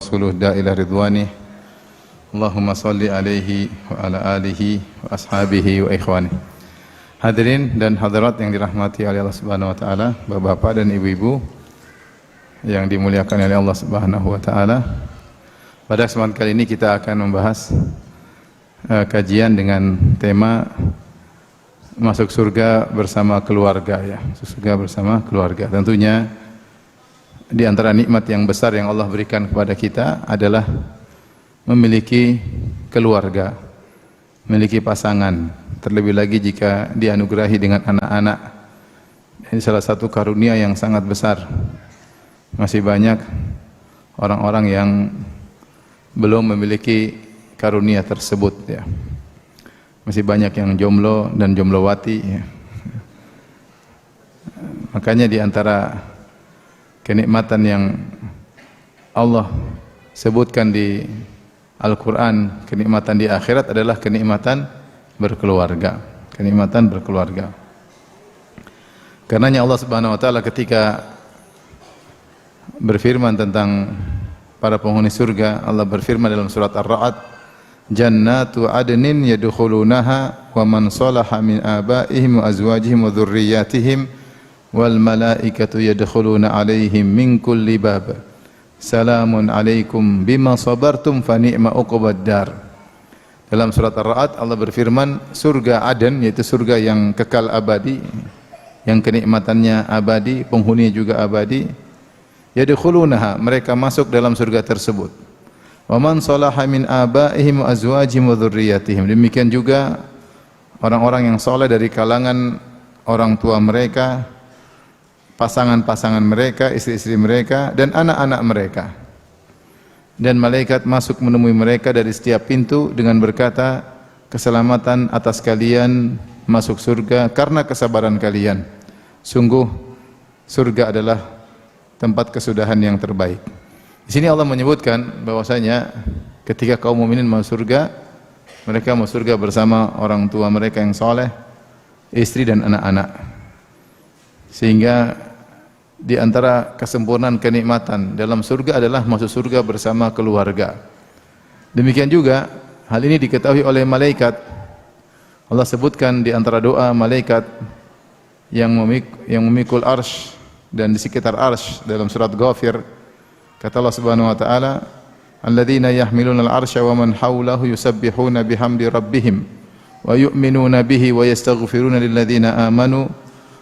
rasuluh da'ila ridwani. Allahumma salli alaihi wa ala alihi wa ashabihi wa ikhwani. Hadirin dan hadirat yang dirahmati oleh Allah Subhanahu wa taala, Bapak-bapak dan ibu-ibu yang dimuliakan oleh Allah Subhanahu wa taala. Pada kesempatan kali ini kita akan membahas kajian dengan tema masuk surga bersama keluarga ya. Masuk surga bersama keluarga. Tentunya di antara nikmat yang besar yang Allah berikan kepada kita adalah memiliki keluarga, memiliki pasangan, terlebih lagi jika dianugerahi dengan anak-anak. Ini salah satu karunia yang sangat besar. Masih banyak orang-orang yang belum memiliki karunia tersebut ya. Masih banyak yang jomblo dan jomblowati ya. Makanya di antara kenikmatan yang Allah sebutkan di Al-Quran, kenikmatan di akhirat adalah kenikmatan berkeluarga. Kenikmatan berkeluarga. Karenanya Allah Subhanahu wa taala ketika berfirman tentang para penghuni surga, Allah berfirman dalam surat Ar-Ra'd, "Jannatu adnin yadkhulunaha wa man salaha min abaihim wa azwajihim wa dzurriyyatihim wal malaikatu yadkhuluna 'alaihim min kulli bab. Salamun alaikum bima sabartum fa ni'ma uqbad dar." Dalam surat Ar-Ra'd Allah berfirman, surga Aden, yaitu surga yang kekal abadi, yang kenikmatannya abadi, penghuni juga abadi. Yadkhulunaha, mereka masuk dalam surga tersebut. Wa man salaha min abaihim wa azwajihim wa dzurriyyatihim. Demikian juga orang-orang yang saleh dari kalangan orang tua mereka, pasangan-pasangan mereka, istri-istri mereka, dan anak-anak mereka. Dan malaikat masuk menemui mereka dari setiap pintu dengan berkata, keselamatan atas kalian masuk surga karena kesabaran kalian. Sungguh surga adalah tempat kesudahan yang terbaik. Di sini Allah menyebutkan bahwasanya ketika kaum mukminin masuk surga, mereka masuk surga bersama orang tua mereka yang saleh, istri dan anak-anak. Sehingga di antara kesempurnaan kenikmatan dalam surga adalah masuk surga bersama keluarga. Demikian juga hal ini diketahui oleh malaikat. Allah sebutkan di antara doa malaikat yang memikul arsy dan di sekitar arsy dalam surat Ghafir, kata Allah Subhanahu wa taala, "Alladzina yahmiluna al-arsya wa man hawlahu yusabbihuna bihamdi rabbihim wa yu'minuna bihi wa yastaghfiruna lilladzina amanu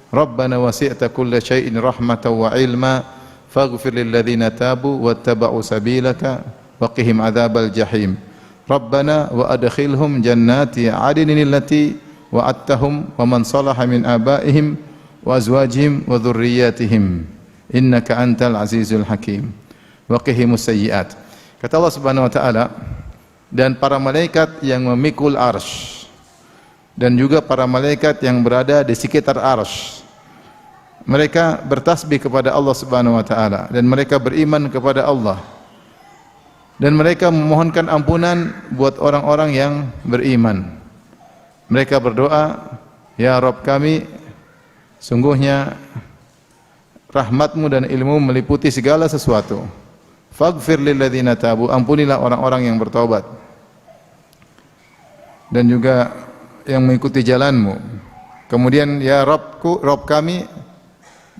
Rabbana wasi'ta kulla syai'in rahmatan wa ilma faghfir lil ladzina tabu wattaba'u sabilaka wa qihim adzabal jahim. Rabbana wa adkhilhum jannati 'adnin allati wa'adtahum wa man salaha min abaihim wa azwajihim wa dhurriyyatihim innaka antal azizul hakim wa qihimus sayyi'at." Kata Allah Subhanahu wa taala, dan para malaikat yang memikul arsy dan juga para malaikat yang berada di sekitar arsy, mereka bertasbih kepada Allah Subhanahu wa taala dan mereka beriman kepada Allah dan mereka memohonkan ampunan buat orang-orang yang beriman. Mereka berdoa, "Ya Rabb kami, sungguhnya rahmat-Mu dan ilmu meliputi segala sesuatu. Faghfir lil ladzina tabu, ampunilah orang-orang yang bertobat dan juga yang mengikuti jalan-Mu. Kemudian ya Rabbku, Rabb kami,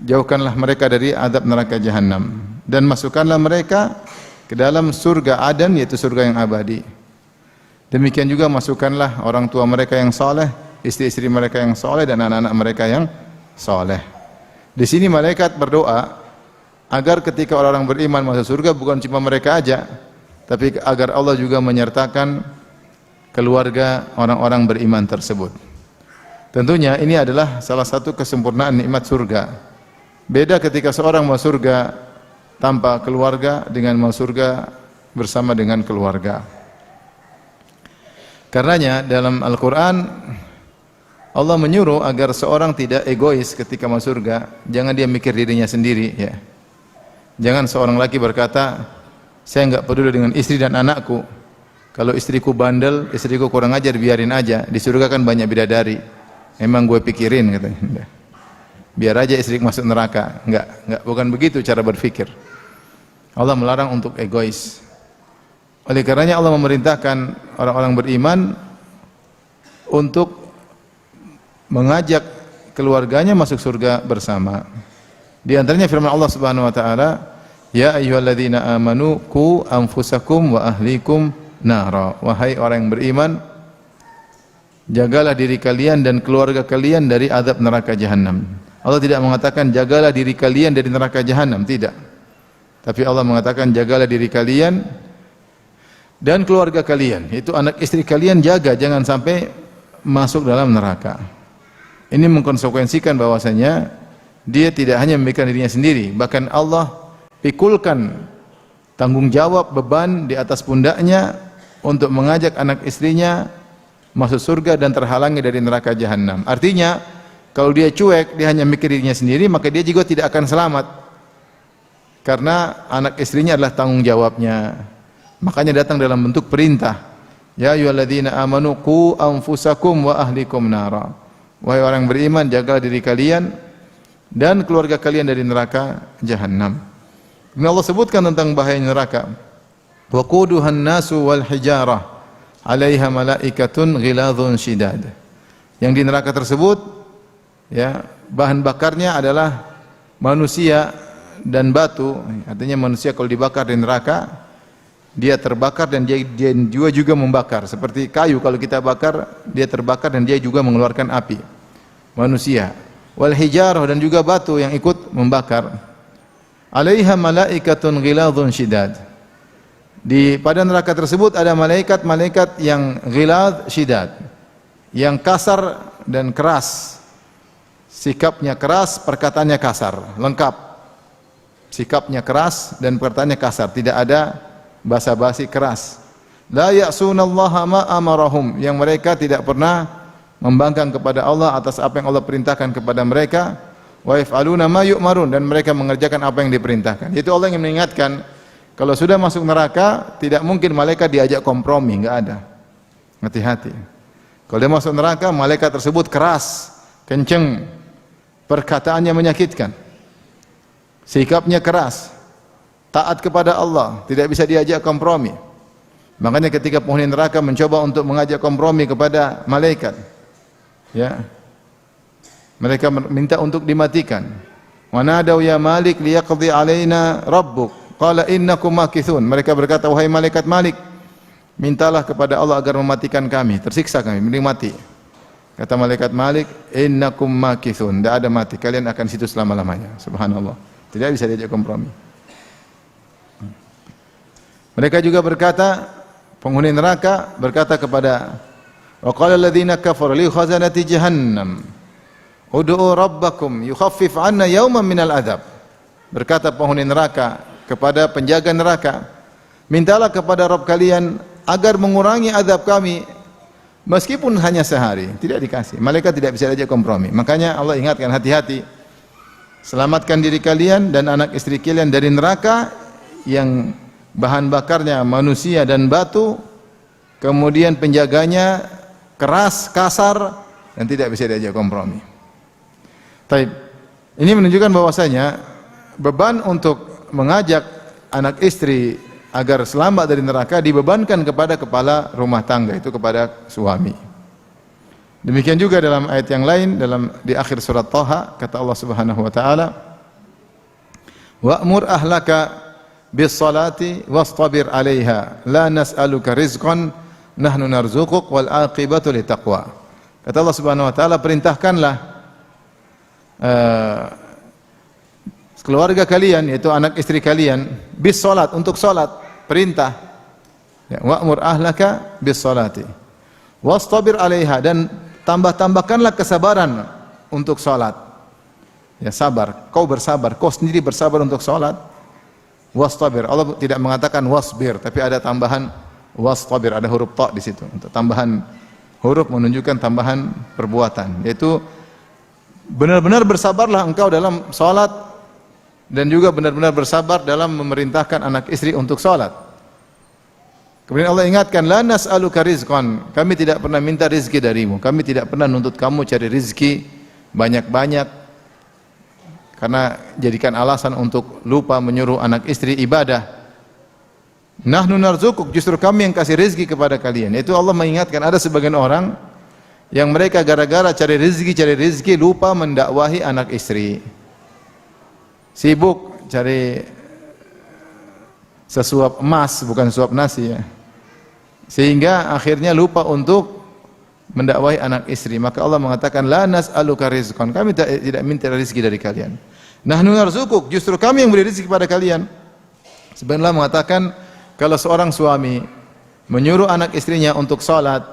jauhkanlah mereka dari azab neraka jahanam dan masukkanlah mereka ke dalam surga Aden, yaitu surga yang abadi. Demikian juga masukkanlah orang tua mereka yang saleh, istri-istri mereka yang saleh dan anak-anak mereka yang saleh." Di sini malaikat berdoa agar ketika orang-orang beriman masuk surga bukan cuma mereka aja, tapi agar Allah juga menyertakan keluarga orang-orang beriman tersebut. Tentunya ini adalah salah satu kesempurnaan nikmat surga. Beda ketika seorang masuk surga tanpa keluarga dengan masuk surga bersama dengan keluarga. Karenanya dalam Al-Quran Allah menyuruh agar seorang tidak egois ketika masuk surga. Jangan dia mikir dirinya sendiri ya. Jangan seorang laki berkata, "Saya enggak peduli dengan istri dan anakku. Kalau istriku bandel, istriku kurang ajar, biarin aja. Di surga kan banyak bidadari. Emang gue pikirin," katanya. Biar aja istri masuk neraka. Enggak, bukan begitu cara berpikir. Allah melarang untuk egois. Oleh karenanya Allah memerintahkan orang-orang beriman untuk mengajak keluarganya masuk surga bersama. Di antaranya firman Allah Subhanahu wa taala, "Ya ayyuhalladzina amanu qu anfusakum wa ahlikum nara." Wahai orang yang beriman, jagalah diri kalian dan keluarga kalian dari azab neraka jahanam. Allah tidak mengatakan jagalah diri kalian dari neraka jahanam, tidak. Tapi Allah mengatakan jagalah diri kalian dan keluarga kalian, itu anak istri kalian jaga jangan sampai masuk dalam neraka. Ini mengkonsekuensikan bahwasanya dia tidak hanya memikirkan dirinya sendiri, bahkan Allah pikulkan tanggung jawab beban di atas pundaknya untuk mengajak anak istrinya masuk surga dan terhalangi dari neraka jahanam. Artinya, kalau dia cuek, dia hanya mikir dirinya sendiri, maka dia juga tidak akan selamat. Karena anak istrinya adalah tanggung jawabnya. Makanya datang dalam bentuk perintah. Ya ayyuhalladzina amanu qu anfusakum wa ahlikum nara. Wahai orang beriman, jagalah diri kalian dan keluarga kalian dari neraka jahanam. Ini Allah sebutkan tentang bahaya neraka. Wa quduhan nasu wal hijarah 'alaiha malaikatun ghiladhun shidad. Yang di neraka tersebut, ya, bahan bakarnya adalah manusia dan batu. Artinya manusia kalau dibakar di neraka, dia terbakar dan dia juga membakar. Seperti kayu kalau kita bakar, dia terbakar dan dia juga mengeluarkan api. Manusia. Wal hijarah, dan juga batu yang ikut membakar. 'Alaiha malaikatun ghiladhun shidad. Pada neraka tersebut ada malaikat-malaikat yang ghilad shidad, yang kasar dan keras. Sikapnya keras, perkataannya kasar, lengkap. Sikapnya keras dan perkataannya kasar, tidak ada basa-basi keras. La ya'sunallaha ma amarahum, yang mereka tidak pernah membangkang kepada Allah atas apa yang Allah perintahkan kepada mereka. Wa yaf'aluna ma yu'marun, dan mereka mengerjakan apa yang diperintahkan. Itu Allah yang mengingatkan, kalau sudah masuk neraka tidak mungkin malaikat diajak kompromi, enggak ada. Hati-hati. Kalau dia masuk neraka, malaikat tersebut keras, kenceng, perkataannya menyakitkan, sikapnya keras, taat kepada Allah, tidak bisa diajak kompromi. Makanya ketika penghuni neraka mencoba untuk mengajak kompromi kepada malaikat, ya, mereka minta untuk dimatikan. Wa nadaw ya Malik liyaqdi alaina rabbuk qala innakum makithun. Mereka berkata, wahai malaikat Malik, mintalah kepada Allah agar mematikan kami, tersiksa kami, mending mati. Kata malaikat Malik, innakum makithun, tidak ada mati, kalian akan situ selama-lamanya. Subhanallah, tidak bisa diajak kompromi. Mereka juga berkata, penghuni neraka berkata kepada, wa qala alladziina kafaru li khazanati jahannam ud'u rabbakum yukhaffif 'anna yawman minal adzab. Berkata penghuni neraka kepada penjaga neraka, mintalah kepada Rabb kalian agar mengurangi azab kami meskipun hanya sehari. Tidak dikasih. Malaikat tidak bisa diajak kompromi. Makanya Allah ingatkan, hati-hati, selamatkan diri kalian dan anak istri kalian dari neraka yang bahan bakarnya manusia dan batu, kemudian penjaganya keras, kasar, dan tidak bisa diajak kompromi. Taib. Ini menunjukkan bahwasanya beban untuk mengajak anak istri agar selamat dari neraka dibebankan kepada kepala rumah tangga, itu kepada suami. Demikian juga dalam ayat yang lain, di akhir surat Thaha, kata Allah Subhanahu wa taala, wa'mur ahlaka bis-salati wastabir 'alaiha la nas'aluka rizqan nahnu narzuquk wal 'aqibatu litaqwa. Kata Allah Subhanahu wa taala, perintahkanlah keluarga kalian, yaitu anak istri kalian, bis salat, untuk salat, perintah. Ya, wa'mur ahlaka bis salati wastabir 'alaiha, dan tambahkanlah kesabaran untuk salat. Ya, sabar, kau bersabar, kau sendiri bersabar untuk salat. Wastabir, Allah tidak mengatakan wasbir, tapi ada tambahan wastabir, ada huruf ta di situ. Untuk tambahan huruf menunjukkan tambahan perbuatan, yaitu benar-benar bersabarlah engkau dalam salat, dan juga benar-benar bersabar dalam memerintahkan anak istri untuk salat. Kemudian Allah ingatkan, la nas'aluka rizqan, kami tidak pernah minta rezeki darimu, kami tidak pernah nuntut kamu cari rezeki banyak-banyak, karena jadikan alasan untuk lupa menyuruh anak istri ibadah. Nahnu narzukuk, justru kami yang kasih rezeki kepada kalian. Itu Allah mengingatkan ada sebagian orang yang mereka gara-gara cari rezeki lupa mendakwahi anak istri. Sibuk cari sesuap emas bukan suap nasi ya. Sehingga akhirnya lupa untuk mendakwahi anak istri. Maka Allah mengatakan la nas'aluka rizqan. Kami tidak minta rezeki dari kalian. Nahnu narzukuk, justru kami yang beri rezeki kepada kalian. Sebenarnya Allah mengatakan kalau seorang suami menyuruh anak istrinya untuk salat,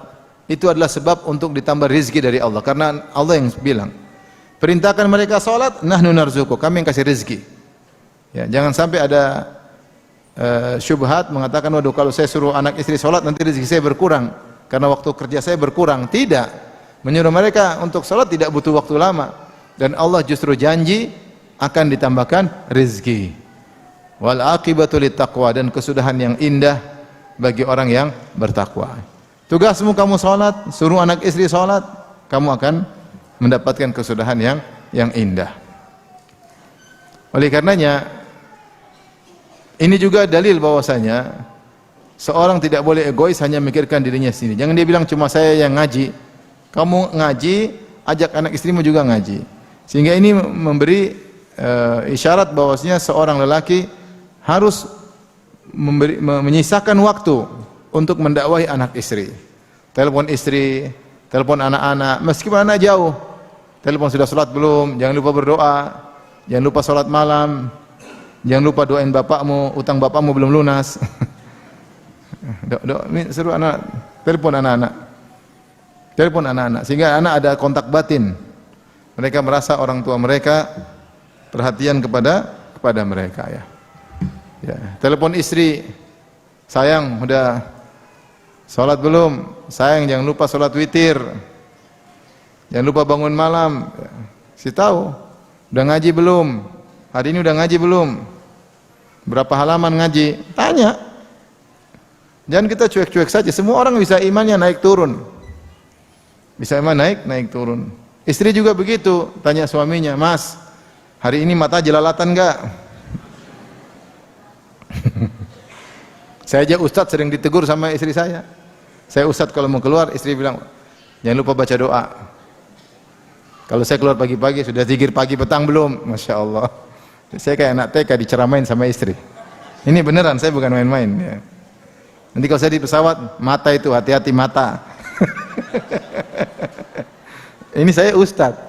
itu adalah sebab untuk ditambah rezeki dari Allah. Karena Allah yang bilang, perintahkan mereka salat, nahnu narzukuk, kami yang kasih rezeki. Ya, jangan sampai ada syubhat mengatakan, waduh kalau saya suruh anak istri salat nanti rezeki saya berkurang karena waktu kerja saya berkurang. Tidak. Menyuruh mereka untuk salat tidak butuh waktu lama, dan Allah justru janji akan ditambahkan rezeki. Wal aqibatu littaqwa, dan kesudahan yang indah bagi orang yang bertakwa. Tugasmu kamu salat, suruh anak istri salat, kamu akan mendapatkan kesudahan yang indah. Oleh karenanya ini juga dalil bahwasanya seorang tidak boleh egois hanya memikirkan dirinya sendiri. Jangan dia bilang cuma saya yang ngaji. Kamu ngaji, ajak anak istrimu juga ngaji. Sehingga ini memberi isyarat bahwasanya seorang lelaki harus menyisakan waktu untuk mendakwahi anak istri. Telepon istri, telepon anak-anak, meskipun anak jauh. Telepon sudah salat belum? Jangan lupa berdoa. Jangan lupa salat malam. Jangan lupa doain bapakmu, utang bapakmu belum lunas. Seru anak, telepon anak-anak. Telepon anak-anak sehingga anak ada kontak batin. Mereka merasa orang tua mereka perhatian kepada mereka ya. Ya, telepon istri, sayang udah salat belum? Sayang jangan lupa salat witir. Jangan lupa bangun malam. Si tahu, udah ngaji belum? Hari ini udah ngaji belum? Berapa halaman ngaji? Tanya. Jangan kita cuek-cuek saja. Semua orang bisa imannya naik turun. Bisa iman naik turun. Istri juga begitu, tanya suaminya, "Mas, hari ini mata jelalatan enggak?" Saya aja ustadz sering ditegur sama istri saya. Saya ustadz kalau mau keluar, istri bilang, "Jangan lupa baca doa." Kalau saya keluar pagi-pagi, sudah zikir pagi petang belum? Masya Allah. Saya kayak anak TK diceramain sama istri. Ini beneran, saya bukan main-main ya. Nanti kalau saya di pesawat, mata itu hati-hati mata. Ini saya ustadz.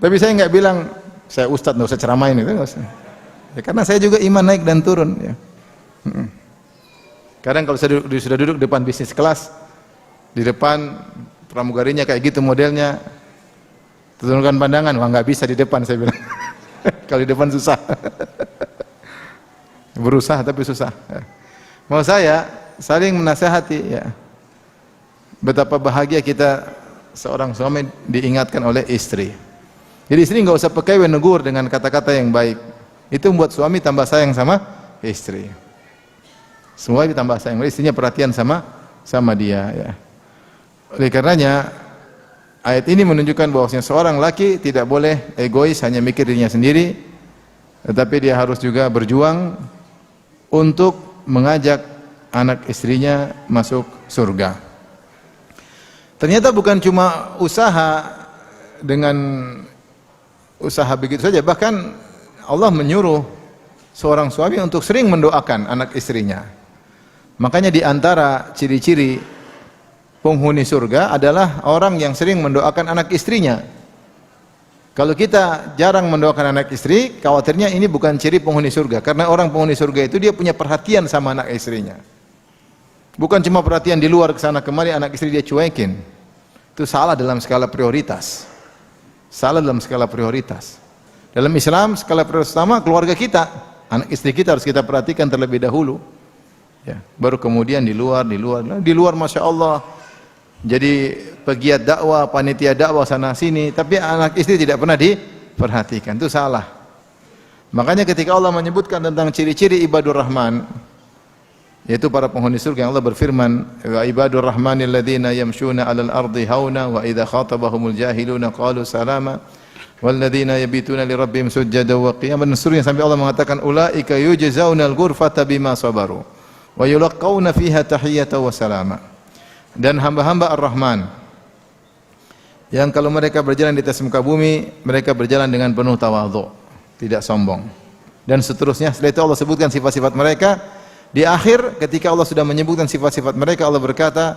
Tapi saya nggak bilang saya ustadz, nggak usah ceramain itu, nggak usah. Ya, karena saya juga iman naik dan turun. Ya. Kadang kalau saya sudah duduk depan bisnis kelas, di depan pramugarinya kayak gitu modelnya, turunkan pandangan, wah nggak bisa di depan saya bilang. Kalau di depan susah. Berusaha tapi susah. Mau saya saling menasihati ya. Betapa bahagia kita seorang suami diingatkan oleh istri. Jadi istri nggak usah pakai menegur dengan kata-kata yang baik. Itu membuat suami tambah sayang sama istri. Semua ditambah sayang, istrinya perhatian sama dia ya. Oleh karenanya ayat ini menunjukkan bahwasanya seorang laki tidak boleh egois hanya mikir dirinya sendiri, tetapi dia harus juga berjuang untuk mengajak anak istrinya masuk surga. Ternyata bukan cuma usaha dengan usaha begitu saja, bahkan Allah menyuruh seorang suami untuk sering mendoakan anak istrinya. Makanya di antara ciri-ciri penghuni surga adalah orang yang sering mendoakan anak istrinya. Kalau kita jarang mendoakan anak istri, khawatirnya ini bukan ciri penghuni surga. Karena orang penghuni surga itu dia punya perhatian sama anak istrinya. Bukan cuma perhatian di luar kesana kemari, anak istri dia cuekin. Itu salah dalam skala prioritas. Salah dalam skala prioritas. Dalam Islam skala prioritas pertama keluarga kita, anak istri kita harus kita perhatikan terlebih dahulu. Ya, baru kemudian di luar, masya Allah. Jadi pegiat dakwah, panitia dakwah sana sini, tapi anak istri tidak pernah diperhatikan. Itu salah. Makanya ketika Allah menyebutkan tentang ciri-ciri ibadur rahman, yaitu para penghuni surga, yang Allah berfirman, wa ibadur rahmanil ladzina yamshuna 'alal ardi hauna wa idza khatabahumul jahiluna qalu salama wal ladzina yabituna li rabbihim sujada wa qiyaman. Surga sampai Allah mengatakan ulaika yujzaunal ghurfata bima sabaru. wa yulaqawna fiha tahiyyatan wa salama. Dan hamba-hamba Ar-Rahman yang kalau mereka berjalan di atas muka bumi, mereka berjalan dengan penuh tawadhu, tidak sombong. Dan seterusnya. Setelah itu Allah sebutkan sifat-sifat mereka. Di akhir ketika Allah sudah menyebutkan sifat-sifat mereka, Allah berkata,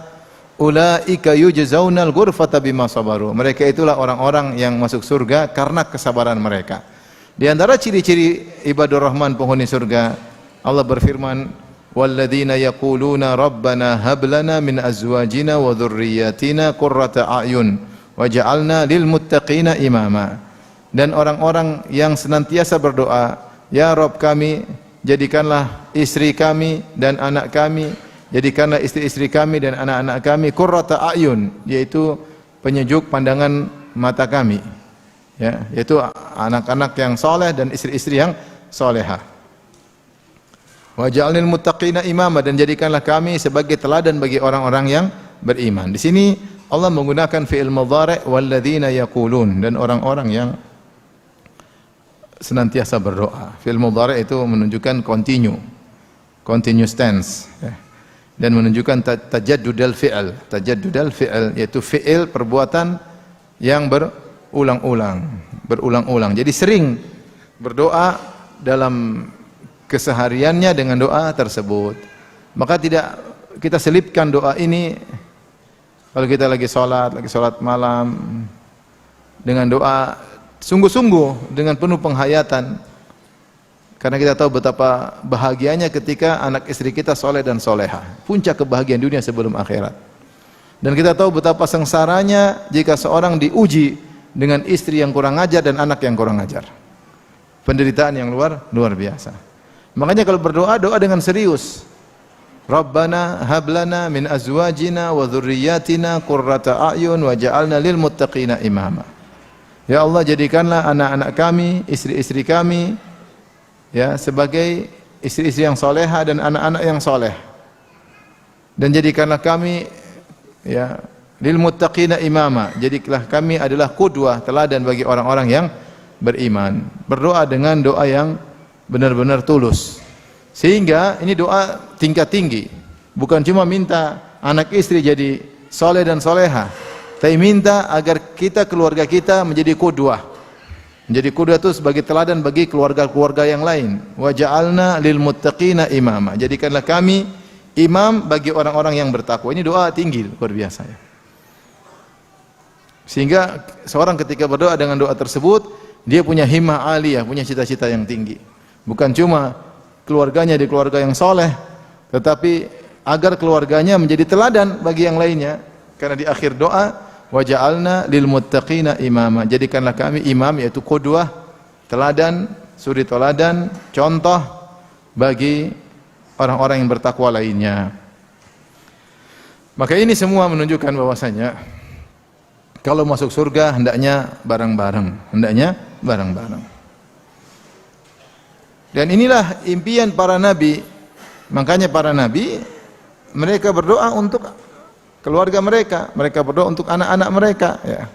ulaika yujzaunal ghurfata bima sabaru. Mereka itulah orang-orang yang masuk surga karena kesabaran mereka. Di antara ciri-ciri ibadur rahman penghuni surga, Allah berfirman, walladzina yaquluna rabbana hab lana min azwajina wa dhurriyyatina qurrata a'yun waj'alna lil muttaqina imama. Dan orang-orang yang senantiasa berdoa, ya Rabb kami, jadikanlah istri kami dan anak kami, jadikanlah istri-istri kami dan anak-anak kami qurrata a'yun, yaitu penyejuk pandangan mata kami, ya, yaitu anak-anak yang soleh dan istri-istri yang solehah. Waj'alnil muttaqina imama, dan jadikanlah kami sebagai teladan bagi orang-orang yang beriman. Di sini Allah menggunakan fi'il mudhari' walladzina yaqulun, dan orang-orang yang senantiasa berdoa. Fi'il mudhari' itu menunjukkan continuous tense, ya, dan menunjukkan tajaddudal fi'il. Tajaddudal fi'il yaitu fi'il perbuatan yang berulang-ulang. Jadi sering berdoa dalam kesehariannya dengan doa tersebut. Maka tidak kita selipkan doa ini kalau kita lagi sholat malam, dengan doa sungguh-sungguh dengan penuh penghayatan. Karena kita tahu betapa bahagianya ketika anak istri kita soleh dan soleha, puncak kebahagiaan dunia sebelum akhirat. Dan kita tahu betapa sengsaranya jika seorang diuji dengan istri yang kurang ajar dan anak yang kurang ajar. Penderitaan yang luar biasa. Makanya kalau berdoa, doa dengan serius. Rabbana hab lana min azwajina wa dhurriyyatina qurrata a'yun waj'alna lil muttaqina imama. Ya Allah, jadikanlah anak-anak kami, istri-istri kami, ya, sebagai istri-istri yang soleha dan anak-anak yang soleh. Dan jadikanlah kami, ya, lil muttaqina imama. Jadikanlah kami adalah qudwah, teladan bagi orang-orang yang beriman. Berdoa dengan doa yang benar-benar tulus. Sehingga ini doa tingkat tinggi. Bukan cuma minta anak istri jadi soleh dan soleha, tapi minta agar keluarga kita menjadi qudwah. Menjadi qudwah itu sebagai teladan bagi keluarga-keluarga yang lain. Wa ja'alna lil muttaqina imama. Jadikanlah kami imam bagi orang-orang yang bertakwa. Ini doa tinggi, luar biasa, ya. Sehingga seorang ketika berdoa dengan doa tersebut, dia punya himmah aliyah, punya cita-cita yang tinggi. Bukan cuma keluarganya di keluarga yang soleh, tetapi agar keluarganya menjadi teladan bagi yang lainnya. Karena di akhir doa, waja'alna lil muttaqina imama. Jadikanlah kami imam, yaitu qudwah, teladan, suri teladan, contoh bagi orang-orang yang bertakwa lainnya. Maka ini semua menunjukkan bahwasanya kalau masuk surga hendaknya bareng-bareng, Dan inilah impian para nabi. Makanya para nabi, mereka berdoa untuk keluarga mereka, mereka berdoa untuk anak-anak mereka, ya.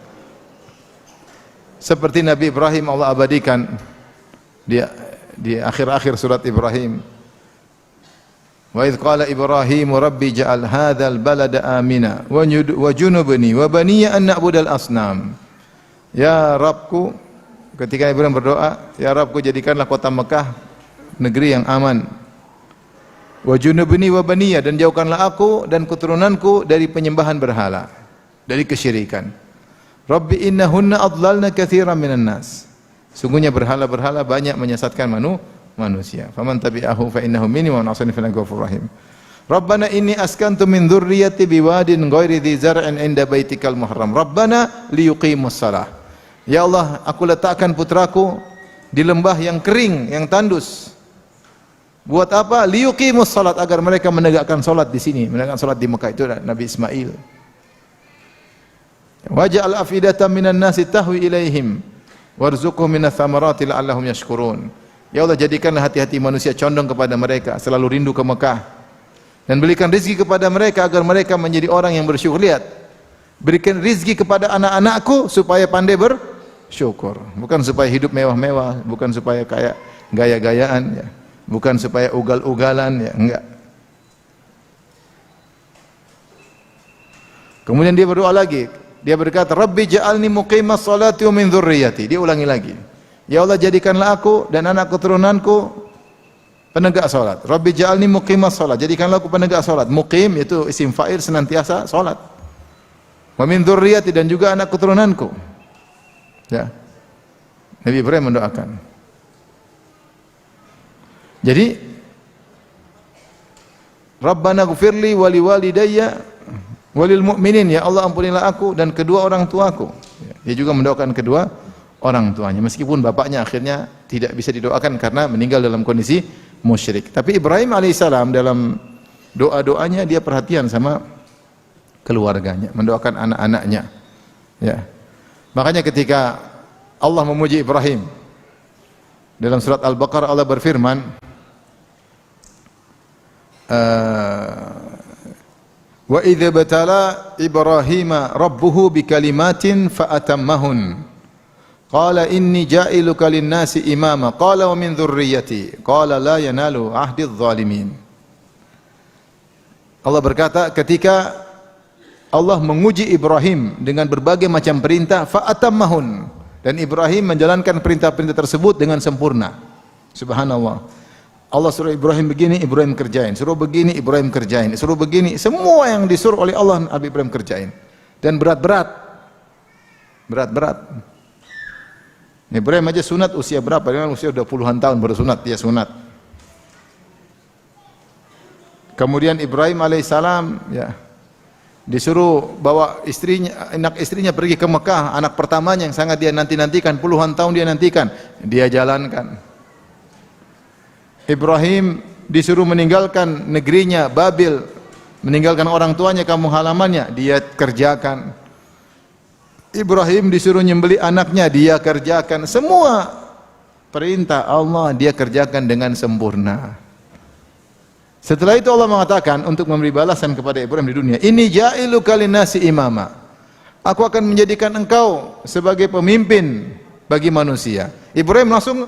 Seperti Nabi Ibrahim, Allah abadikan di akhir-akhir surat Ibrahim. Wa idz qala Ibrahim rabbi ja'al hadzal balada amina wa junubni wa baniya an na'budal asnam. Ya Rabbku, ketika Ibrahim berdoa, ya Rabbku, jadikanlah kota Mekah negeri yang aman. Wa junubni wa baniya, dan jauhkanlah aku dan keturunanku dari penyembahan berhala, dari kesyirikan. Rabbi innahunna adlalna katsiran minan nas. Sungguhnya berhala-berhala banyak menyesatkan manusia. Faman tabi'ahu fa innahu minni wa man 'asani fa innahu ghafurur rahim. Rabbana inni askantu min dzurriyyati biwadin ghairi dzi zar'in 'inda baitikal muharram. Rabbana liyuqimus shalah. Ya Allah, aku letakkan putraku di lembah yang kering, yang tandus. Buat apa? Liyuqimus salat, agar mereka menegakkan salat di sini, menegakkan salat di Mekah. Itu Nabi Ismail. Waj'al afidatan minan nasi tahwi ilaihim warzuqhum minats thamarati la'allahum yashkurun. Ya Allah, jadikanlah hati-hati manusia condong kepada mereka, selalu rindu ke Mekah. Dan berikan rezeki kepada mereka agar mereka menjadi orang yang bersyukur. Lihat, berikan rezeki kepada anak-anakku supaya pandai bersyukur, bukan supaya hidup mewah-mewah, bukan supaya kayak gaya-gayaan, ya. Bukan supaya ugal-ugalan, ya, enggak. Kemudian dia berdoa lagi. Dia berkata, Rabbi ja'alni muqimas salati wa min dzurriyyati. Dia ulangi lagi. Ya Allah, jadikanlah aku dan anak keturunanku penegak salat. Rabbi ja'alni muqimas salat. Jadikanlah aku penegak salat. Muqim itu isim fa'il, senantiasa salat. Wa min dzurriyyati, dan juga anak keturunanku. Ya. Nabi Ibrahim mendoakan. Jadi Rabbana ighfirli wa liwalidayya walil mu'minin, ya Allah ampunilah aku dan kedua orang tuaku. Dia juga mendoakan kedua orang tuanya, meskipun bapaknya akhirnya tidak bisa didoakan karena meninggal dalam kondisi musyrik. Tapi Ibrahim alaihissalam dalam doa-doanya dia perhatian sama keluarganya, mendoakan anak-anaknya. Ya. Makanya ketika Allah memuji Ibrahim dalam surat Al-Baqarah, Allah berfirman, wa idza batala Ibrahima rabbuhu bikalimatin fa'atammahun qala inni ja'iluka lin-nasi imama qala wa min dzurriyyati qala la yanalu ahdidz zalimin. Allah berkata, ketika Allah menguji Ibrahim dengan berbagai macam perintah, fa'atammahun, dan Ibrahim menjalankan perintah-perintah tersebut dengan sempurna. Subhanallah. Allah suruh Ibrahim begini, Ibrahim kerjain. Suruh begini, Ibrahim kerjain. Suruh begini, semua yang disuruh oleh Allah, Nabi Ibrahim kerjain. Dan berat-berat. Berat-berat. Ibrahim aja sunat usia berapa? Dia usia udah puluhan tahun baru sunat, dia sunat. Kemudian Ibrahim alaihissalam, ya, disuruh bawa istrinya, anak istrinya pergi ke Mekah, anak pertamanya yang sangat dia nanti-nantikan, puluhan tahun dia nantikan, dia jalankan. Ibrahim disuruh meninggalkan negerinya Babil, meninggalkan orang tuanya, kampung halamannya, dia kerjakan. Ibrahim disuruh nyembelih anaknya, dia kerjakan. Semua perintah Allah dia kerjakan dengan sempurna. Setelah itu Allah mengatakan untuk memberi balasan kepada Ibrahim di dunia, ini ja'iluka linnasi imama. Aku akan menjadikan engkau sebagai pemimpin bagi manusia. Ibrahim langsung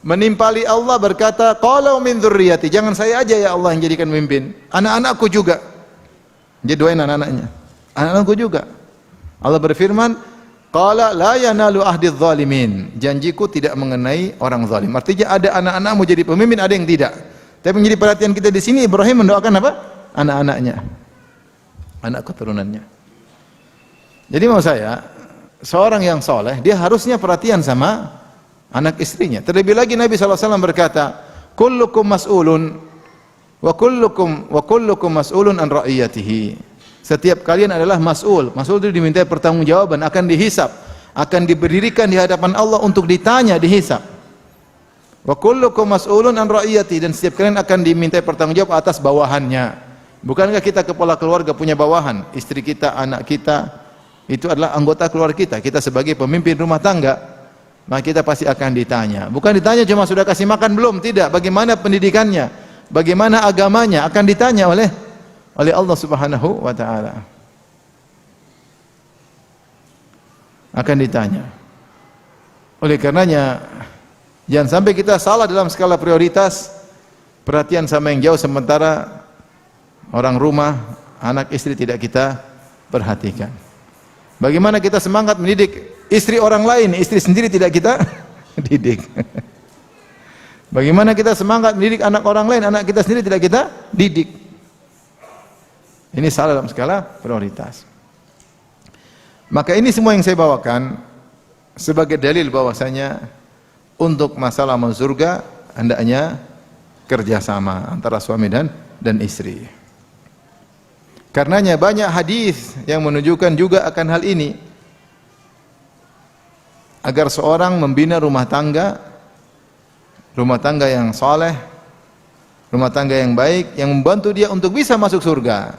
menimpali Allah, berkata, qala min dzurriyyati, jangan saya aja ya Allah yang jadikan pemimpin, anak-anakku juga. Dia doain anak-anaknya, anak-anakku juga. Allah berfirman, qala la yanalu ahdidz zalimin, janjiku tidak mengenai orang zalim. Artinya ada anak-anakmu jadi pemimpin, ada yang tidak. Tapi menjadi perhatian kita di sini, Ibrahim mendoakan apa? Anak-anaknya, anak keturunannya. Jadi mau saya, seorang yang soleh, dia harusnya perhatian sama anak istrinya. Terlebih lagi Nabi SAW berkata, kullukum mas'ulun wa kullukum mas'ulun an ra'iyatihi. Setiap kalian adalah mas'ul. Mas'ul itu dimintai pertanggungjawaban, akan dihisab, akan diberdirikan di hadapan Allah untuk ditanya, dihisab. Wa kullukum mas'ulun an ra'iyatihi, dan setiap kalian akan dimintai pertanggungjawab atas bawahannya. Bukankah kita kepala keluarga punya bawahan? Istri kita, anak kita, itu adalah anggota keluarga kita. Kita sebagai pemimpin rumah tangga, maka kita pasti akan ditanya. Bukan ditanya cuma sudah kasih makan belum, tidak. Bagaimana pendidikannya, bagaimana agamanya, akan ditanya oleh Allah Subhanahu wa taala. Akan ditanya. Oleh karenanya jangan sampai kita salah dalam skala prioritas, perhatian sama yang jauh, sementara orang rumah, anak istri tidak kita perhatikan. Bagaimana kita semangat mendidik istri orang lain, istri sendiri tidak kita didik. Bagaimana kita semangat mendidik anak orang lain, anak kita sendiri tidak kita didik. Ini salah dalam skala prioritas. Maka ini semua yang saya bawakan sebagai dalil bahwasanya untuk masalah masuk surga hendaknya kerjasama antara suami dan istri. Karenanya banyak hadis yang menunjukkan juga akan hal ini, agar seorang membina rumah tangga yang saleh, rumah tangga yang baik, yang membantu dia untuk bisa masuk surga,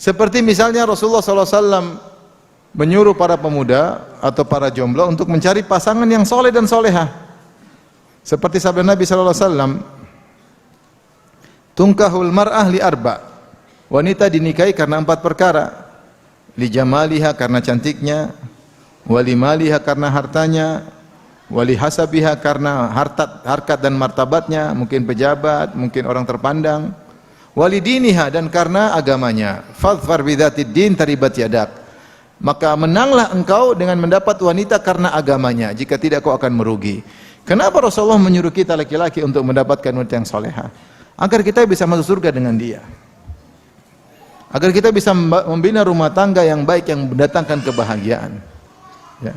Seperti misalnya Rasulullah SAW menyuruh para pemuda atau para jomblo untuk mencari pasangan yang soleh dan solehah. Seperti sabda Nabi SAW, tungkahul mar'ah li arba', wanita dinikahi karena 4 perkara. Li jamaliha, karena cantiknya, wali maliha, karena hartanya, wali hasabiha, karena harkat dan martabatnya, mungkin pejabat, mungkin orang terpandang, walidiniha, dan karena agamanya. Fadhfar bidzatid din taribat yadak. Maka menanglah engkau dengan mendapat wanita karena agamanya, jika tidak kau akan merugi. Kenapa Rasulullah menyuruh kita laki-laki untuk mendapatkan wanita yang soleha? Agar kita bisa masuk surga dengan dia. Agar kita bisa membina rumah tangga yang baik yang mendatangkan kebahagiaan. Ya.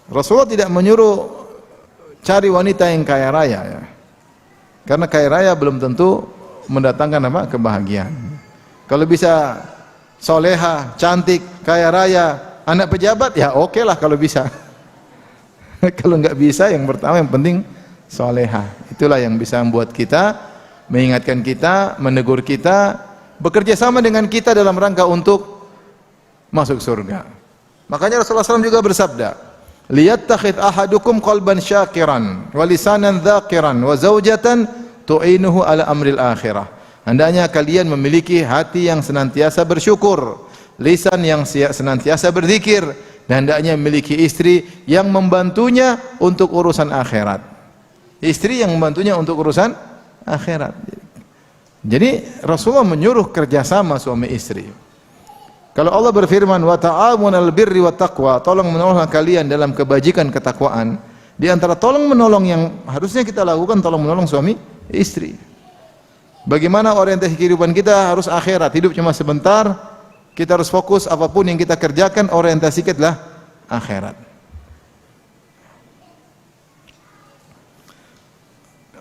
Rasulullah tidak menyuruh cari wanita yang kaya raya, ya. Karena kaya raya belum tentu mendatangkan apa? Kebahagiaan. Kalau bisa soleha, cantik, kaya raya, anak pejabat, ya oke lah kalau bisa. Kalau nggak bisa, yang pertama yang penting soleha. Itulah yang bisa membuat kita, mengingatkan kita, menegur kita, bekerja sama dengan kita dalam rangka untuk masuk surga. Makanya Rasulullah SAW juga bersabda, liyattakhidh ahadukum qalban syakiran wa lisanan dzakiran wa zaujatan tu'inuhu ala amril akhirah. Hendaknya kalian memiliki hati yang senantiasa bersyukur, lisan yang senantiasa berzikir, dan hendaknya memiliki istri yang membantunya untuk urusan akhirat. Istri yang membantunya untuk urusan akhirat. Jadi Rasulullah menyuruh kerjasama suami istri. Kalau Allah berfirman wa ta'awunal birri wat taqwa, tolong menolong kalian dalam kebajikan ketakwaan. Di antara tolong menolong yang harusnya kita lakukan, tolong menolong suami istri. Bagaimana orientasi kehidupan kita harus akhirat, hidup cuma sebentar, kita harus fokus apapun yang kita kerjakan orientasi kita adalah akhirat.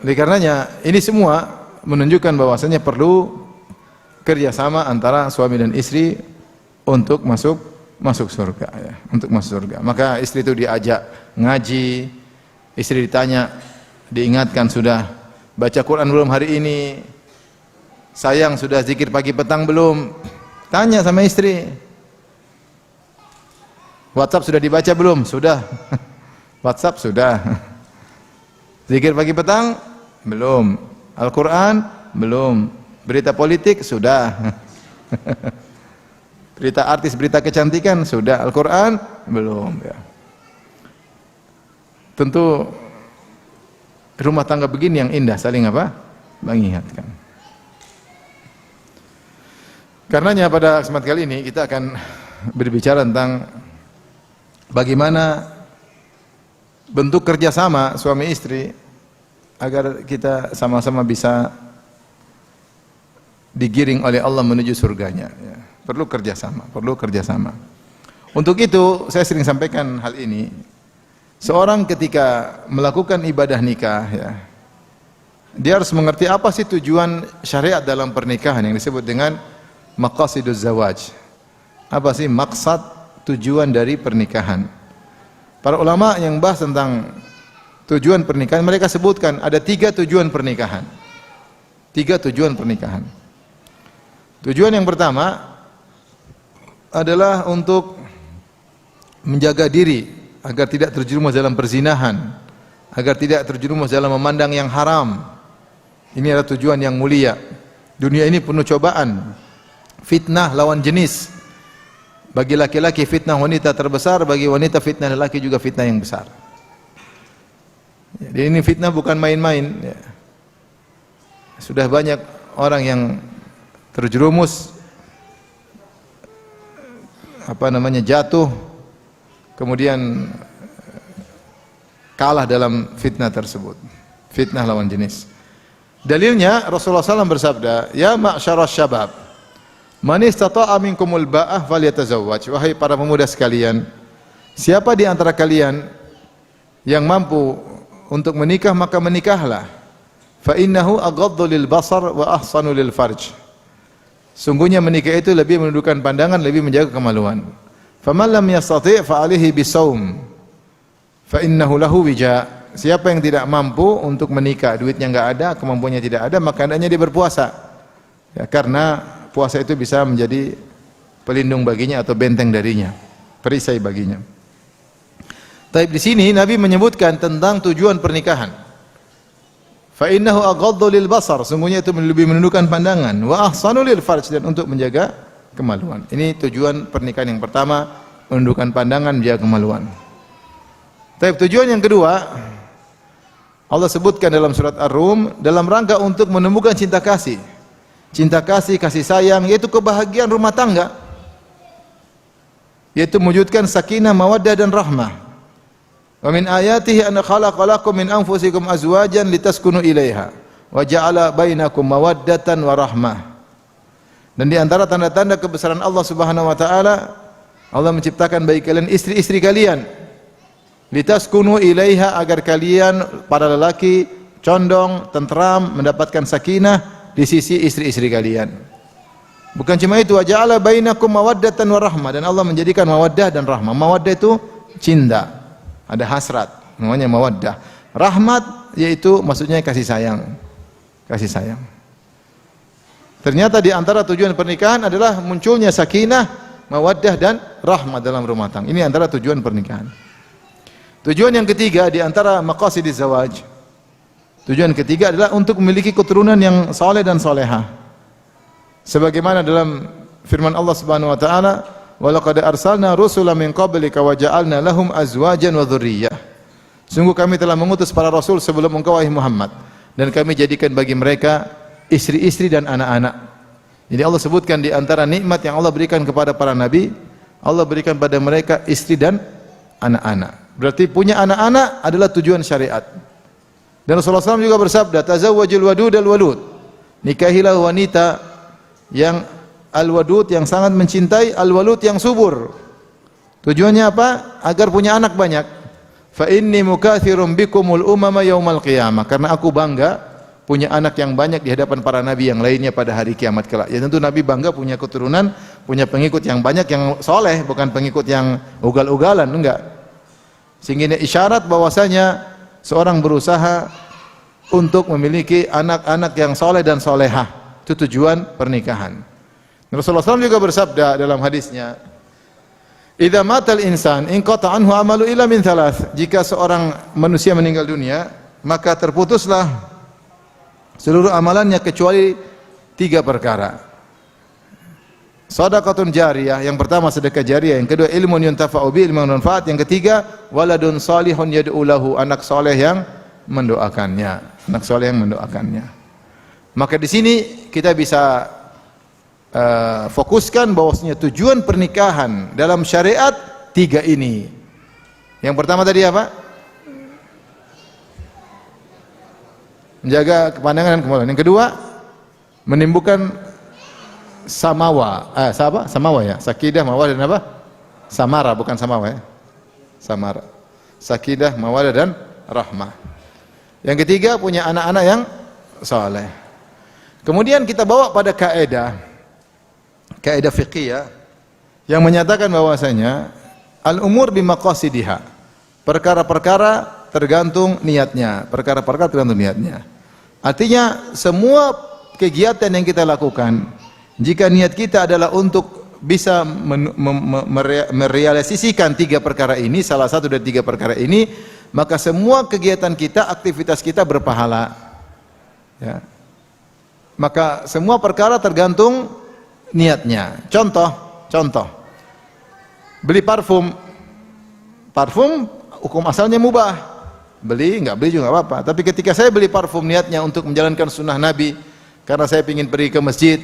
Oleh karenanya ini semua menunjukkan bahwasanya perlu kerjasama antara suami dan istri untuk masuk surga, ya, untuk masuk surga. Maka istri itu diajak ngaji, istri ditanya, diingatkan sudah baca Quran belum hari ini, sayang sudah zikir pagi petang belum, tanya sama istri, WhatsApp sudah dibaca belum, sudah. WhatsApp sudah. Zikir pagi petang belum, Al-Quran belum, berita politik sudah. Berita artis, berita kecantikan sudah, Al-Quran belum, ya. Tentu rumah tangga begini yang indah, saling apa? Mengingatkan. Karenanya pada kesempatan kali ini kita akan berbicara tentang bagaimana bentuk kerjasama suami istri agar kita sama-sama bisa digiring oleh Allah menuju surganya, ya. Perlu kerjasama, perlu kerjasama. Untuk itu saya sering sampaikan hal ini. Seorang ketika melakukan ibadah nikah, ya, dia harus mengerti apa sih tujuan syariat dalam pernikahan yang disebut dengan maqasiduz zawaj. Apa sih maksud tujuan dari pernikahan? Para ulama yang bahas tentang tujuan pernikahan, mereka sebutkan ada 3 tujuan pernikahan. 3 tujuan pernikahan. Tujuan yang pertama adalah untuk menjaga diri agar tidak terjerumus dalam perzinahan, agar tidak terjerumus dalam memandang yang haram. Ini adalah tujuan yang mulia. Dunia ini penuh cobaan, fitnah lawan jenis. Bagi laki-laki fitnah wanita terbesar, bagi wanita fitnah lelaki juga fitnah yang besar. Jadi ini fitnah bukan main-main, ya. Sudah banyak orang yang terjerumus jatuh, kemudian kalah dalam fitnah tersebut, fitnah lawan jenis. Dalilnya Rasulullah SAW bersabda, ya ma'syarasy syabab, man istata'a minkumul ba'ah falyatazawwaj. Wahai para pemuda sekalian, siapa di antara kalian yang mampu untuk menikah maka menikahlah. Fa innahu aghaddu lil basar wa ahsanu lil farj. Sungguhnya menikah itu lebih menundukkan pandangan, lebih menjaga kemaluan. Faman lam yastati' fa alaihi bisawm fa innahu lahu wija. Siapa yang tidak mampu untuk menikah, duitnya enggak ada, kemampuannya tidak ada, maka hendaknya dia berpuasa. Ya, karena puasa itu bisa menjadi pelindung baginya atau benteng darinya, perisai baginya. Tapi di sini Nabi menyebutkan tentang tujuan pernikahan. Fa innahu aghaddu lil basar, sungguhnya itu lebih menundukkan pandangan, wa ahsanu lil farj, dan untuk menjaga kemaluan. Ini tujuan pernikahan yang pertama, menundukkan pandangan, menjaga kemaluan. Tapi tujuan yang kedua Allah sebutkan dalam surat Ar-Rum dalam rangka untuk menemukan cinta kasih. cinta kasih, kasih sayang, yaitu kebahagiaan rumah tangga, yaitu mewujudkan sakinah, mawaddah dan rahmah. Wa min ayatihi an khalaqa lakum min anfusikum azwajan litaskunu ilaiha wa ja'ala bainakum mawaddatan wa rahmah. Dan di antara tanda-tanda kebesaran Allah Subhanahu wa taala, Allah menciptakan bagi kalian istri-istri kalian, litaskunu ilaiha, agar kalian para lelaki condong, tentram, mendapatkan sakinah di sisi istri-istri kalian. Bukan cuma itu, wa ja'ala bainakum mawaddatan wa rahmah, dan Allah menjadikan mawaddah dan rahmah. Mawaddah itu cinta, ada hasrat, namanya mawaddah. Rahmat yaitu maksudnya kasih sayang. Kasih sayang. Ternyata di antara tujuan pernikahan adalah munculnya sakinah, mawaddah dan rahmah dalam rumah tangga. Ini antara tujuan pernikahan. Tujuan yang ketiga di antara maqasidiz zawaj, tujuan ketiga adalah untuk memiliki keturunan yang saleh dan salehah. Sebagaimana dalam firman Allah Subhanahu wa taala, "Wa laqad arsalna rusulan min qablika wa ja'alna lahum azwajan wa dzurriyyah." Sungguh kami telah mengutus para rasul sebelum engkau wahai Muhammad, dan kami jadikan bagi mereka istri-istri dan anak-anak. Jadi Allah sebutkan di antara nikmat yang Allah berikan kepada para nabi, Allah berikan pada mereka istri dan anak-anak. Berarti punya anak-anak adalah tujuan syariat. Dan Rasulullah SAW juga bersabda, "Tazawwajul wadud al-walud." Nikahilah wanita yang al-wadud, yang sangat mencintai, al-walud yang subur. Tujuannya apa? Agar punya anak banyak. Fa inni mukatsirum bikumul umama yaumal qiyamah. Karena aku bangga punya anak yang banyak di hadapan para nabi yang lainnya pada hari kiamat kelak. Ya tentu Nabi bangga punya keturunan, punya pengikut yang banyak yang soleh, bukan pengikut yang ugal-ugalan, enggak. Sehingga ini isyarat bahwasanya seorang berusaha untuk memiliki anak-anak yang soleh dan solehah. Itu tujuan pernikahan. Rasulullah SAW juga bersabda dalam hadisnya, "Idza matal insan inqata anhu amalu illa min thalath." Jika seorang manusia meninggal dunia, maka terputuslah seluruh amalannya kecuali 3 perkara. Shadaqatun jariyah, yang pertama sedekah jariyah, yang kedua ilmun yuntafa'u bi, ilmu manfaat, yang ketiga waladun salihun yad'u lahu, anak soleh yang mendoakannya, anak soleh yang mendoakannya. Maka di sini kita bisa fokuskan bahwasanya tujuan pernikahan dalam syariat 3 ini. Yang pertama tadi apa? Menjaga kepandangan dan kemaluan. Yang kedua, menimbulkan samawa. Samawa ya. Sakidah, mawadah dan apa? Samara, bukan samawa ya. Samara. Sakidah, mawadah dan rahmah. Yang ketiga, punya anak-anak yang saleh. Kemudian kita bawa pada kaidah fiqhiyah yang menyatakan bahwasanya al-umur bimaqasidiha. Perkara-perkara tergantung niatnya, perkara-perkara tergantung niatnya. Artinya semua kegiatan yang kita lakukan, jika niat kita adalah untuk bisa merealisasikan 3 perkara ini, salah satu dari 3 perkara ini, maka semua kegiatan kita, aktivitas kita berpahala. Ya. Maka semua perkara tergantung niatnya. Contoh, beli parfum hukum asalnya mubah. Beli, enggak beli juga enggak apa-apa. Tapi ketika saya beli parfum niatnya untuk menjalankan sunnah Nabi, karena saya ingin pergi ke masjid,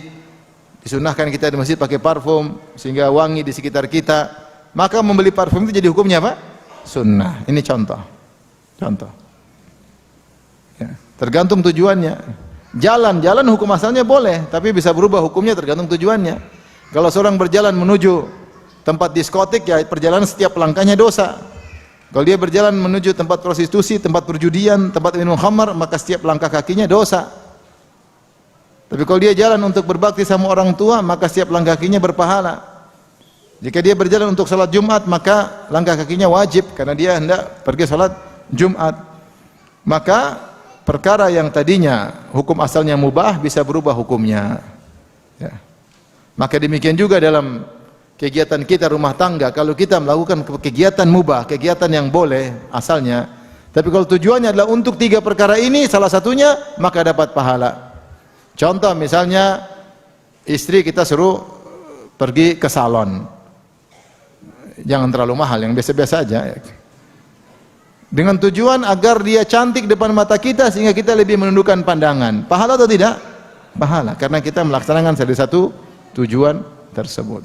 disunahkan kita di masjid pakai parfum sehingga wangi di sekitar kita, maka membeli parfum itu jadi hukumnya apa? Sunnah. Ini contoh. Ya, tergantung tujuannya. Jalan hukum asalnya boleh, tapi bisa berubah hukumnya tergantung tujuannya. Kalau seorang berjalan menuju tempat diskotik, ya perjalanan setiap langkahnya dosa. Kalau dia berjalan menuju tempat prostitusi, tempat perjudian, tempat minum khamar, maka setiap langkah kakinya dosa. Tapi kalau dia jalan untuk berbakti sama orang tua, maka setiap langkah kakinya berpahala. Jika dia berjalan untuk salat Jumat, maka langkah kakinya wajib karena dia hendak pergi salat Jumat. Maka perkara yang tadinya hukum asalnya mubah bisa berubah hukumnya. Ya. Maka demikian juga dalam kegiatan kita rumah tangga, kalau kita melakukan kegiatan mubah, kegiatan yang boleh asalnya, tapi kalau tujuannya adalah untuk 3 perkara ini, salah satunya, maka dapat pahala. Contoh misalnya, istri kita suruh pergi ke salon, jangan terlalu mahal, yang biasa-biasa aja, dengan tujuan agar dia cantik depan mata kita sehingga kita lebih menundukkan pandangan. Pahala atau tidak? pahala karena kita melaksanakan salah satu tujuan tersebut.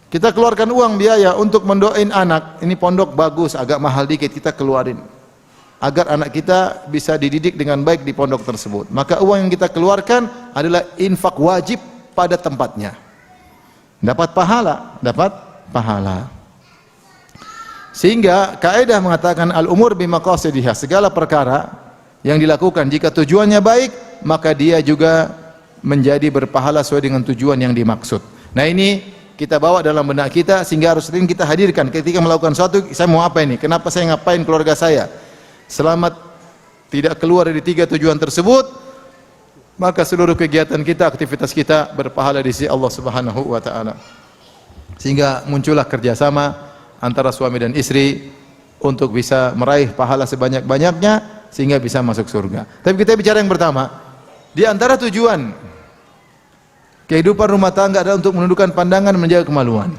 Kita keluarkan uang biaya untuk mendoain anak, ini pondok bagus, agak mahal dikit, kita keluarin agar anak kita bisa dididik dengan baik di pondok tersebut. Maka uang yang kita keluarkan adalah infak wajib pada tempatnya. Dapat pahala. Sehingga kaidah mengatakan al-umur bimaqasidihha, segala perkara yang dilakukan jika tujuannya baik, maka dia juga menjadi berpahala sesuai dengan tujuan yang dimaksud. Nah, ini kita bawa dalam benak kita sehingga harus sering kita hadirkan ketika melakukan sesuatu. Saya mau apa ini? Kenapa saya ngapain keluarga saya? Selamat tidak keluar dari 3 tujuan tersebut, maka seluruh kegiatan kita, aktivitas kita berpahala di sisi Allah Subhanahu wa taala. Sehingga muncullah kerjasama antara suami dan istri untuk bisa meraih pahala sebanyak-banyaknya sehingga bisa masuk surga. Tapi kita bicara yang pertama, di antara tujuan kehidupan rumah tangga adalah untuk menundukkan pandangan, menjaga kemaluan.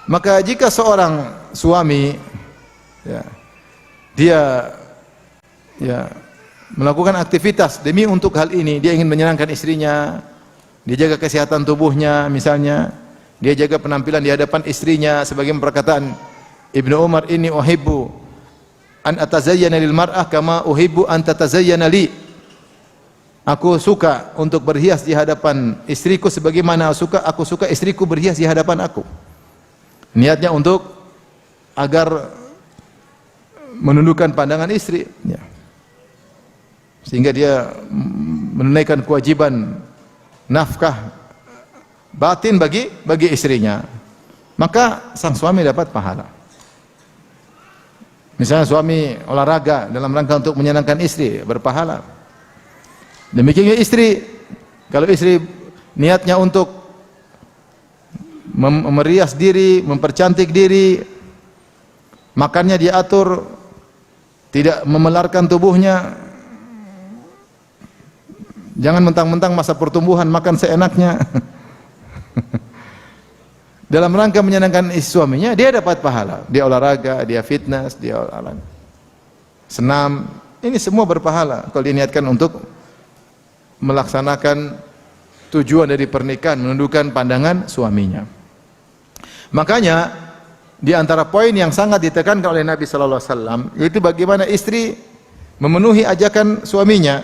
Maka jika seorang suami dia melakukan aktivitas demi untuk hal ini, dia ingin menyenangkan istrinya, dia jaga kesehatan tubuhnya misalnya, dia jaga penampilan di hadapan istrinya, sebagian perkataan Ibnu Umar, inni uhibbu an atazayyana lil mar'ah kama uhibbu an tatazayyana li. Aku suka untuk berhias di hadapan istriku sebagaimana aku suka istriku berhias di hadapan aku. Niatnya untuk agar menundukkan pandangan istri, sehingga dia menunaikan kewajiban nafkah batin bagi istrinya, maka sang suami dapat pahala. Misalnya suami olahraga dalam rangka untuk menyenangkan istri, berpahala. Demikian juga istri, kalau istri niatnya untuk merias diri, mempercantik diri, makannya diatur, tidak memelarkan tubuhnya, jangan mentang-mentang masa pertumbuhan makan seenaknya. Dalam rangka menyenangkan suaminya, dia dapat pahala. Dia olahraga, dia fitness, dia olahraga, senam, ini semua berpahala kalau diniatkan untuk melaksanakan tujuan dari pernikahan, menundukkan pandangan suaminya. Makanya di antara poin yang sangat ditekankan oleh Nabi sallallahu alaihi wasallam yaitu bagaimana istri memenuhi ajakan suaminya.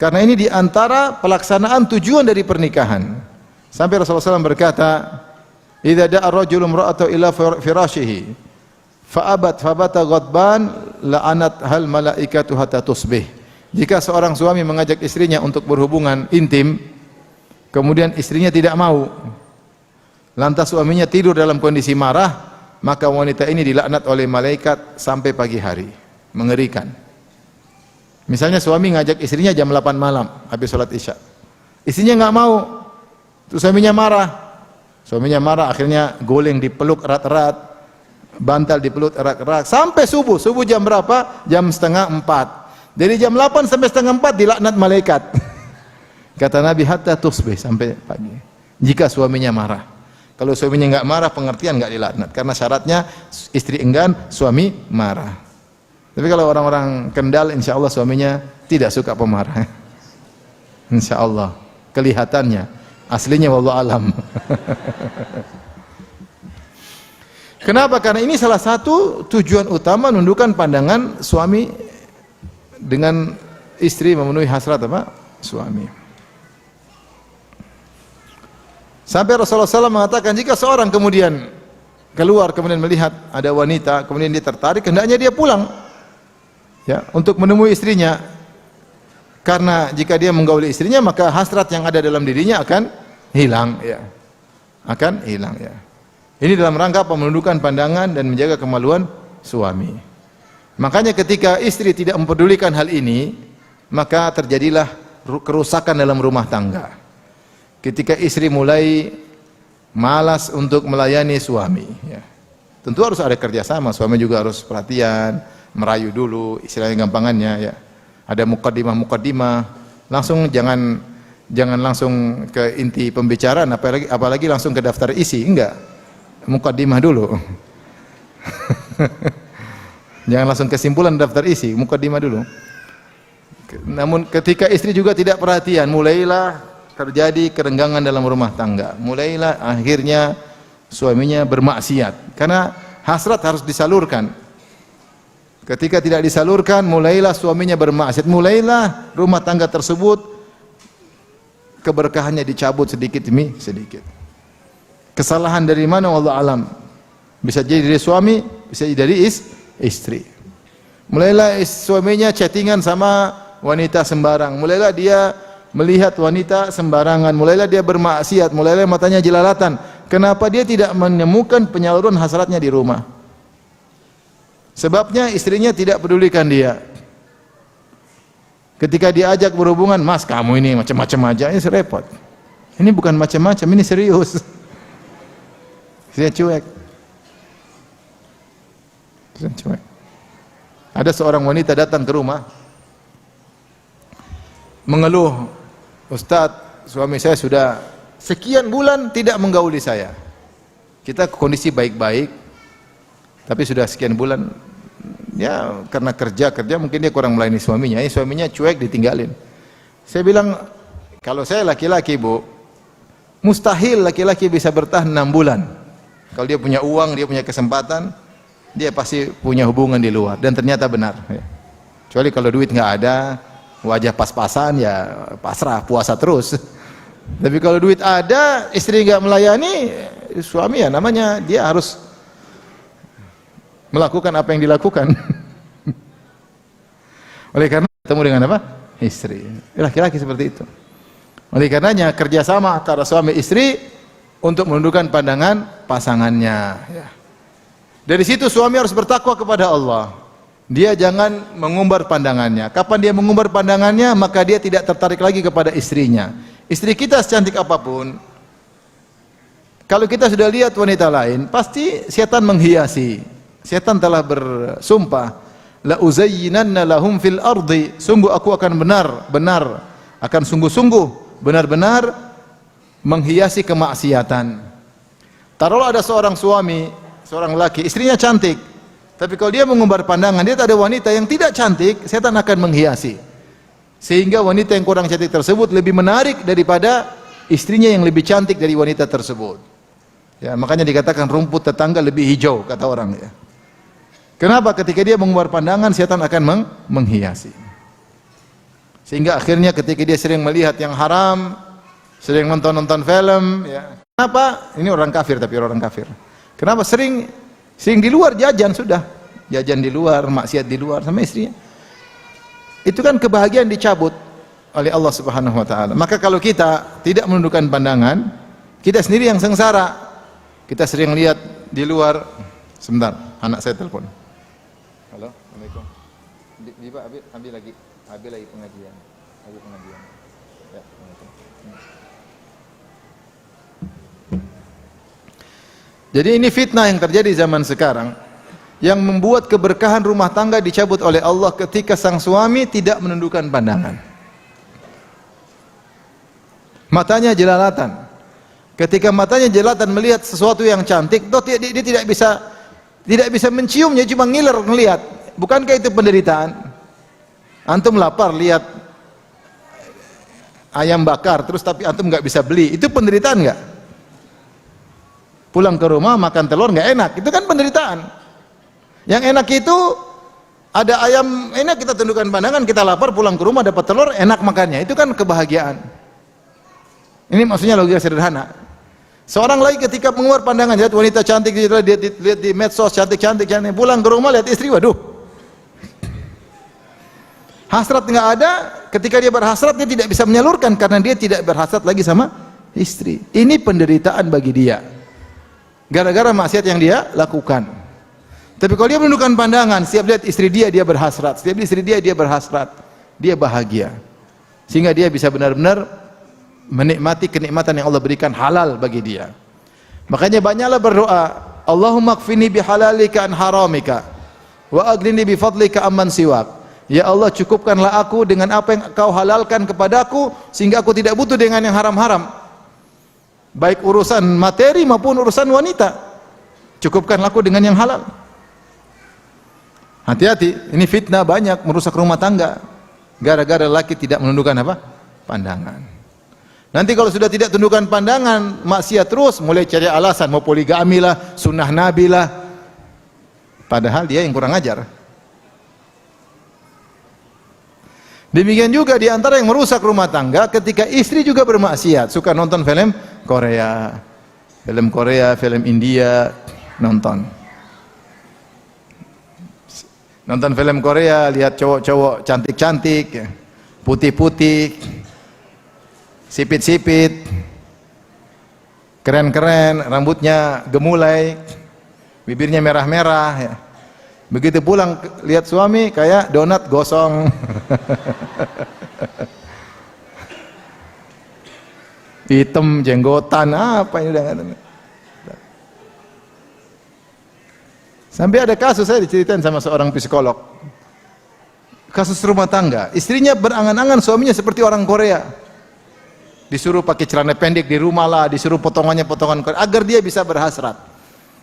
Karena ini di antara pelaksanaan tujuan dari pernikahan. Sampai Rasulullah SAW berkata, "Idza da'a ar-rajulu imra'atahu ila firashihi fa'abat fabata ghadban la'anat hal malaikatu hatta tusbih." Jika seorang suami mengajak istrinya untuk berhubungan intim, kemudian istrinya tidak mau, lantas suaminya tidur dalam kondisi marah, maka wanita ini dilaknat oleh malaikat sampai pagi hari. Mengerikan. Misalnya suami ngajak istrinya jam 8 malam habis sholat isya, istrinya nggak mau, terus suaminya marah, akhirnya guling dipeluk erat-erat, bantal dipeluk erat-erat sampai subuh jam berapa? Jam 3:30. Dari jam 8 sampai 3:30 dilaknat malaikat. Kata Nabi hatta tusbih, sampai pagi. Jika suaminya marah. Kalau suaminya enggak marah, pengertian enggak dilaknat, karena syaratnya istri enggan, suami marah. Tapi kalau orang-orang Kendal, insya Allah suaminya tidak suka pemarah. Insya Allah, kelihatannya, aslinya wallahu alam. Kenapa? Karena ini salah satu tujuan utama menundukkan pandangan suami dengan istri, memenuhi hasrat suami. Sampai Rasulullah SAW mengatakan, jika seorang kemudian keluar, kemudian melihat ada wanita, kemudian dia tertarik, hendaknya dia pulang untuk menemui istrinya. Karena jika dia menggauli istrinya, maka hasrat yang ada dalam dirinya akan hilang. Ini dalam rangka menundukkan pandangan dan menjaga kemaluan suami. Makanya ketika istri tidak mempedulikan hal ini, maka terjadilah kerusakan dalam rumah tangga. Ketika istri mulai malas untuk melayani suami, tentu harus ada kerjasama. Suami juga harus perhatian, merayu dulu, istilahnya gampangannya ada mukaddimah, langsung jangan langsung ke inti pembicaraan, apalagi langsung ke daftar isi, enggak, mukaddimah dulu. Jangan langsung kesimpulan daftar isi, mukaddimah dulu. Namun ketika istri juga tidak perhatian, mulailah terjadi kerenggangan dalam rumah tangga. Mulailah akhirnya suaminya bermaksiat karena hasrat harus disalurkan. Ketika tidak disalurkan, mulailah suaminya bermaksiat. Mulailah rumah tangga tersebut keberkahannya dicabut sedikit demi sedikit. Kesalahan dari mana wallahu alam? Bisa jadi dari suami, bisa jadi dari istri. Mulailah suaminya chattingan sama wanita sembarang. Mulailah dia melihat wanita sembarangan. Mulailah dia bermaksiat. Mulailah matanya jelalatan. Kenapa dia tidak menemukan penyaluran hasratnya di rumah? Sebabnya istrinya tidak pedulikan dia. Ketika diajak berhubungan, mas kamu ini macam-macam aja, ini repot. Ini bukan macam-macam, ini serius. Saya cuek. Saya cuek. Ada seorang wanita datang ke rumah, mengeluh, Ustadz, suami saya sudah sekian bulan tidak menggauli saya. Kita kondisi baik-baik, tapi sudah sekian bulan, ya karena kerja mungkin dia kurang melayani suaminya. Suaminya cuek, ditinggalin. Saya bilang, kalau saya laki-laki bu, mustahil laki-laki bisa bertahan 6 bulan. Kalau dia punya uang, dia punya kesempatan, dia pasti punya hubungan di luar. Dan ternyata benar. Kecuali kalau duit nggak ada, wajah pas-pasan, ya pasrah, puasa terus. Tapi kalau duit ada, istri nggak melayani, suami ya namanya dia harus melakukan apa yang dilakukan. Oleh karena ketemu dengan apa? Istri. Laki-laki seperti itu. Oleh karenanya kerjasama antara suami istri untuk menundukkan pandangan pasangannya. Ya. Dari situ suami harus bertakwa kepada Allah. Dia jangan mengumbar pandangannya. Kapan dia mengumbar pandangannya, maka dia tidak tertarik lagi kepada istrinya. Istri kita secantik apapun, kalau kita sudah lihat wanita lain, pasti setan menghiasi. Setan telah bersumpah, la uzayyinanna lahum fil ardi, sungguh aku akan akan sungguh-sungguh benar-benar menghiasi kemaksiatan. Taruhlah ada seorang suami, seorang laki, istrinya cantik, tapi kalau dia mengumbar pandangan, dia tak ada wanita yang tidak cantik, setan akan menghiasi. Sehingga wanita yang kurang cantik tersebut lebih menarik daripada istrinya yang lebih cantik dari wanita tersebut. Ya, makanya dikatakan rumput tetangga lebih hijau, kata orang ya. Kenapa? Ketika dia mengumbar pandangan, setan akan menghiasi. Sehingga akhirnya ketika dia sering melihat yang haram, sering nonton film, ya. Kenapa? Ini orang kafir, tapi orang kafir. Kenapa? Sering di luar jajan sudah. Jajan di luar, maksiat di luar sama istrinya. Itu kan kebahagiaan dicabut oleh Allah Subhanahu wa taala. Maka kalau kita tidak menundukkan pandangan, kita sendiri yang sengsara. Kita sering lihat di luar. Sebentar, anak saya telepon. Halo, Assalamualaikum. Ambil lagi pengajian. Ya, jadi ini fitnah yang terjadi zaman sekarang, yang membuat keberkahan rumah tangga dicabut oleh Allah ketika sang suami tidak menundukkan pandangan. Matanya jelalatan. Ketika matanya jelalatan melihat sesuatu yang cantik, dia tidak bisa menciumnya, cuma ngiler ngelihat. Bukankah itu penderitaan? Antum lapar lihat ayam bakar, terus tapi antum nggak bisa beli, itu penderitaan nggak? Pulang ke rumah makan telur nggak enak, itu kan penderitaan. Yang enak itu ada ayam enak, kita tundukkan pandangan, kita lapar, pulang ke rumah dapat telur enak makannya, itu kan kebahagiaan. Ini maksudnya logika sederhana. Seorang lagi ketika mengeluarkan pandangan, lihat wanita cantik, lihat di medsos cantik, pulang ke rumah lihat istri, waduh, hasrat nggak ada. Ketika dia berhasrat, dia tidak bisa menyalurkan karena dia tidak berhasrat lagi sama istri. Ini penderitaan bagi dia, gara-gara maksiat yang dia lakukan. Tapi kalau dia menundukkan pandangan, setiap lihat istri dia berhasrat, setiap istri dia berhasrat, dia bahagia, sehingga dia bisa benar-benar menikmati kenikmatan yang Allah berikan halal bagi dia. Makanya banyaklah berdoa, Allahumma kfini bihalalika an haramika wa aghnini bifadlika amman siwak. Ya Allah, cukupkanlah aku dengan apa yang Kau halalkan kepadaku sehingga aku tidak butuh dengan yang haram-haram, baik urusan materi maupun urusan wanita. Cukupkanlah aku dengan yang halal. Hati-hati, ini fitnah banyak merusak rumah tangga. Gara-gara laki tidak menundukkan apa? Pandangan. Nanti kalau sudah tidak tundukkan pandangan, maksiat terus, mulai cari alasan, mau poligami lah, sunnah Nabi lah. Padahal dia yang kurang ajar. Demikian juga di antara yang merusak rumah tangga ketika istri juga bermaksiat, suka nonton film Korea, film India, nonton film Korea, lihat cowok-cowok cantik-cantik, putih-putih, sipit-sipit, keren-keren, rambutnya gemulai, bibirnya merah-merah, ya. Begitu pulang lihat suami kayak donat gosong. Hitam, jenggotan, apa ini udah nggak. Sampai ada kasus saya diceritain sama seorang psikolog. Kasus rumah tangga, istrinya berangan-angan suaminya seperti orang Korea. Disuruh pakai celana pendek di rumah lah, disuruh potongan Korea agar dia bisa berhasrat.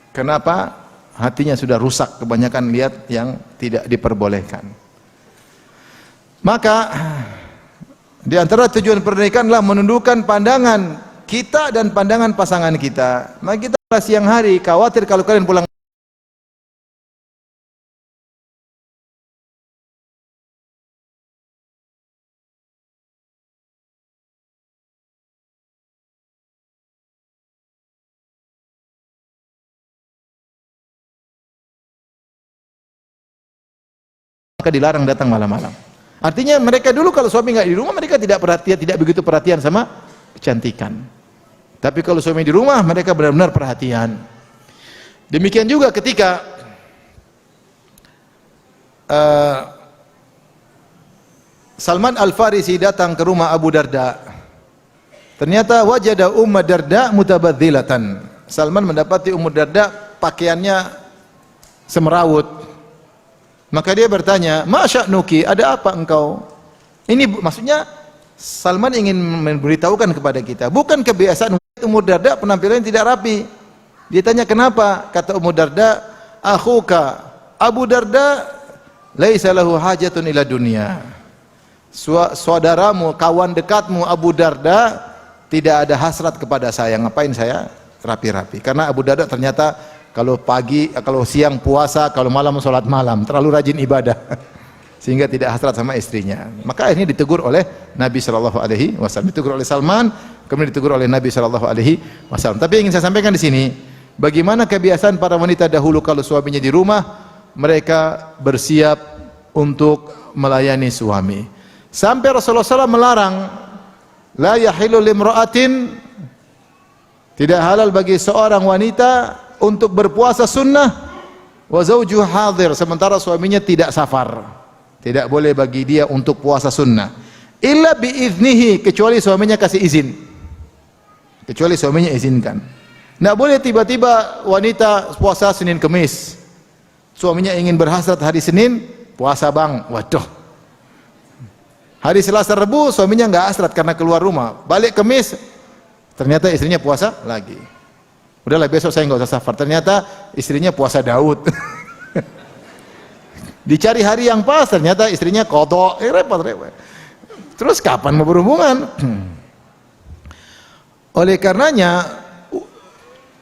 Kenapa? Hatinya sudah rusak, kebanyakan lihat yang tidak diperbolehkan. Maka di antara tujuan pernikahan adalah menundukkan pandangan kita dan pandangan pasangan kita. Maka kita siang hari khawatir kalau kalian pulang maka dilarang datang malam-malam. Artinya mereka dulu kalau suami nggak di rumah mereka tidak begitu perhatian sama kecantikan. Tapi kalau suami di rumah mereka benar-benar perhatian. Demikian juga ketika Salman Al-Farisi datang ke rumah Abu Darda. Ternyata wajada Ummu Darda mutabadzilatan. Salman mendapati Ummu Darda pakaiannya semerawut. Maka dia bertanya, "Ma sya'nuki? Ada apa engkau?" Ini maksudnya Salman ingin memberitahukan kepada kita, bukan kebiasaan Ummu Darda penampilannya tidak rapi. Dia tanya kenapa? Kata Ummu Darda, "Akhuka Abu Darda laisa lahu hajatun ila dunya." Saudaramu, kawan dekatmu Abu Darda tidak ada hasrat kepada saya. Ngapain saya rapi-rapi? Karena Abu Darda ternyata kalau siang puasa, kalau malam sholat malam, terlalu rajin ibadah, sehingga tidak hasrat sama istrinya. Maka akhirnya ditegur oleh Nabi Shallallahu Alaihi Wasallam, ditegur oleh Salman, kemudian ditegur oleh Nabi Shallallahu Alaihi Wasallam. Tapi ingin saya sampaikan di sini, bagaimana kebiasaan para wanita dahulu kalau suaminya di rumah, mereka bersiap untuk melayani suami. Sampai Rasulullah SAW melarang, la yahilu limra'atin, tidak halal bagi seorang wanita untuk berpuasa sunnah wa zawjuha hadir, sementara suaminya tidak safar. Tidak boleh bagi dia untuk puasa sunnah illa biiznihi, kecuali suaminya kasih izin, kecuali suaminya izinkan. Tidak boleh tiba-tiba wanita puasa Senin Kemis, suaminya ingin berhasrat hari Senin puasa bang, waduh. Hari Selasa Rebu suaminya nggak hasrat karena keluar rumah, balik Kemis ternyata istrinya puasa lagi. Udahlah besok saya nggak usah safar. Ternyata istrinya puasa Daud. Dicari hari yang pas, ternyata istrinya qadha. Repot. Terus kapan mau berhubungan? Oleh karenanya,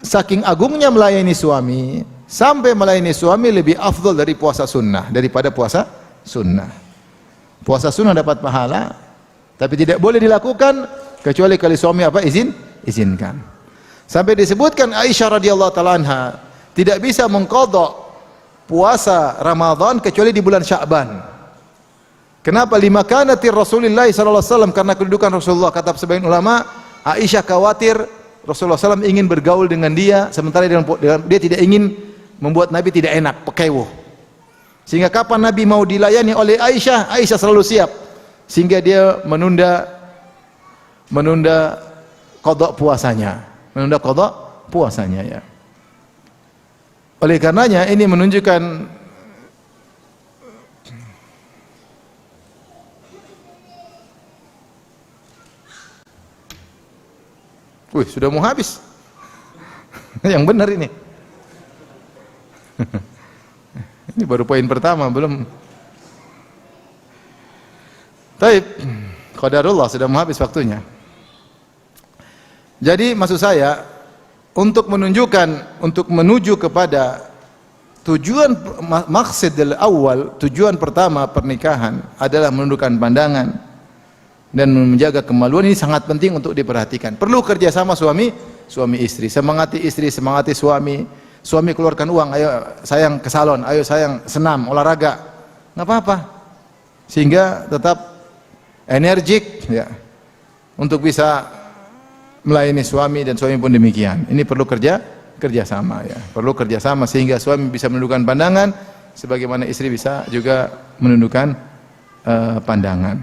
saking agungnya melayani suami, sampai melayani suami lebih afdol dari puasa sunnah, daripada puasa sunnah. Puasa sunnah dapat pahala, tapi tidak boleh dilakukan kecuali kalau suami izinkan. Sampai disebutkan Aisyah radhiyallahu taala anha tidak bisa mengqadha puasa Ramadan kecuali di bulan Sya'ban. Kenapa? Lima kanatir Rasulullah sallallahu alaihi wasallam, karena kedudukan Rasulullah. Kata sebagian ulama, Aisyah khawatir Rasulullah SAW ingin bergaul dengan dia, sementara dia tidak ingin membuat Nabi tidak enak, pekewuh. Sehingga kapan Nabi mau dilayani oleh Aisyah, Aisyah selalu siap. Sehingga dia menunda qadha puasanya. Ya. Oleh karenanya ini menunjukkan sudah mau habis. Yang benar ini. Ini baru poin pertama, belum. Baik, qadarullah sudah mau habis waktunya. Jadi maksud saya untuk menuju kepada tujuan maqsadul awal, tujuan pertama pernikahan adalah menundukkan pandangan dan menjaga kemaluan. Ini sangat penting untuk diperhatikan. Perlu kerjasama suami istri, semangati istri, semangati suami. Suami keluarkan uang, ayo sayang ke salon, ayo sayang senam, olahraga, nggak apa-apa, sehingga tetap energik ya untuk bisa melayani suami, dan suami pun demikian. Ini perlu kerjasama ya, perlu kerjasama sehingga suami bisa menundukkan pandangan, sebagaimana istri bisa juga menundukkan pandangan.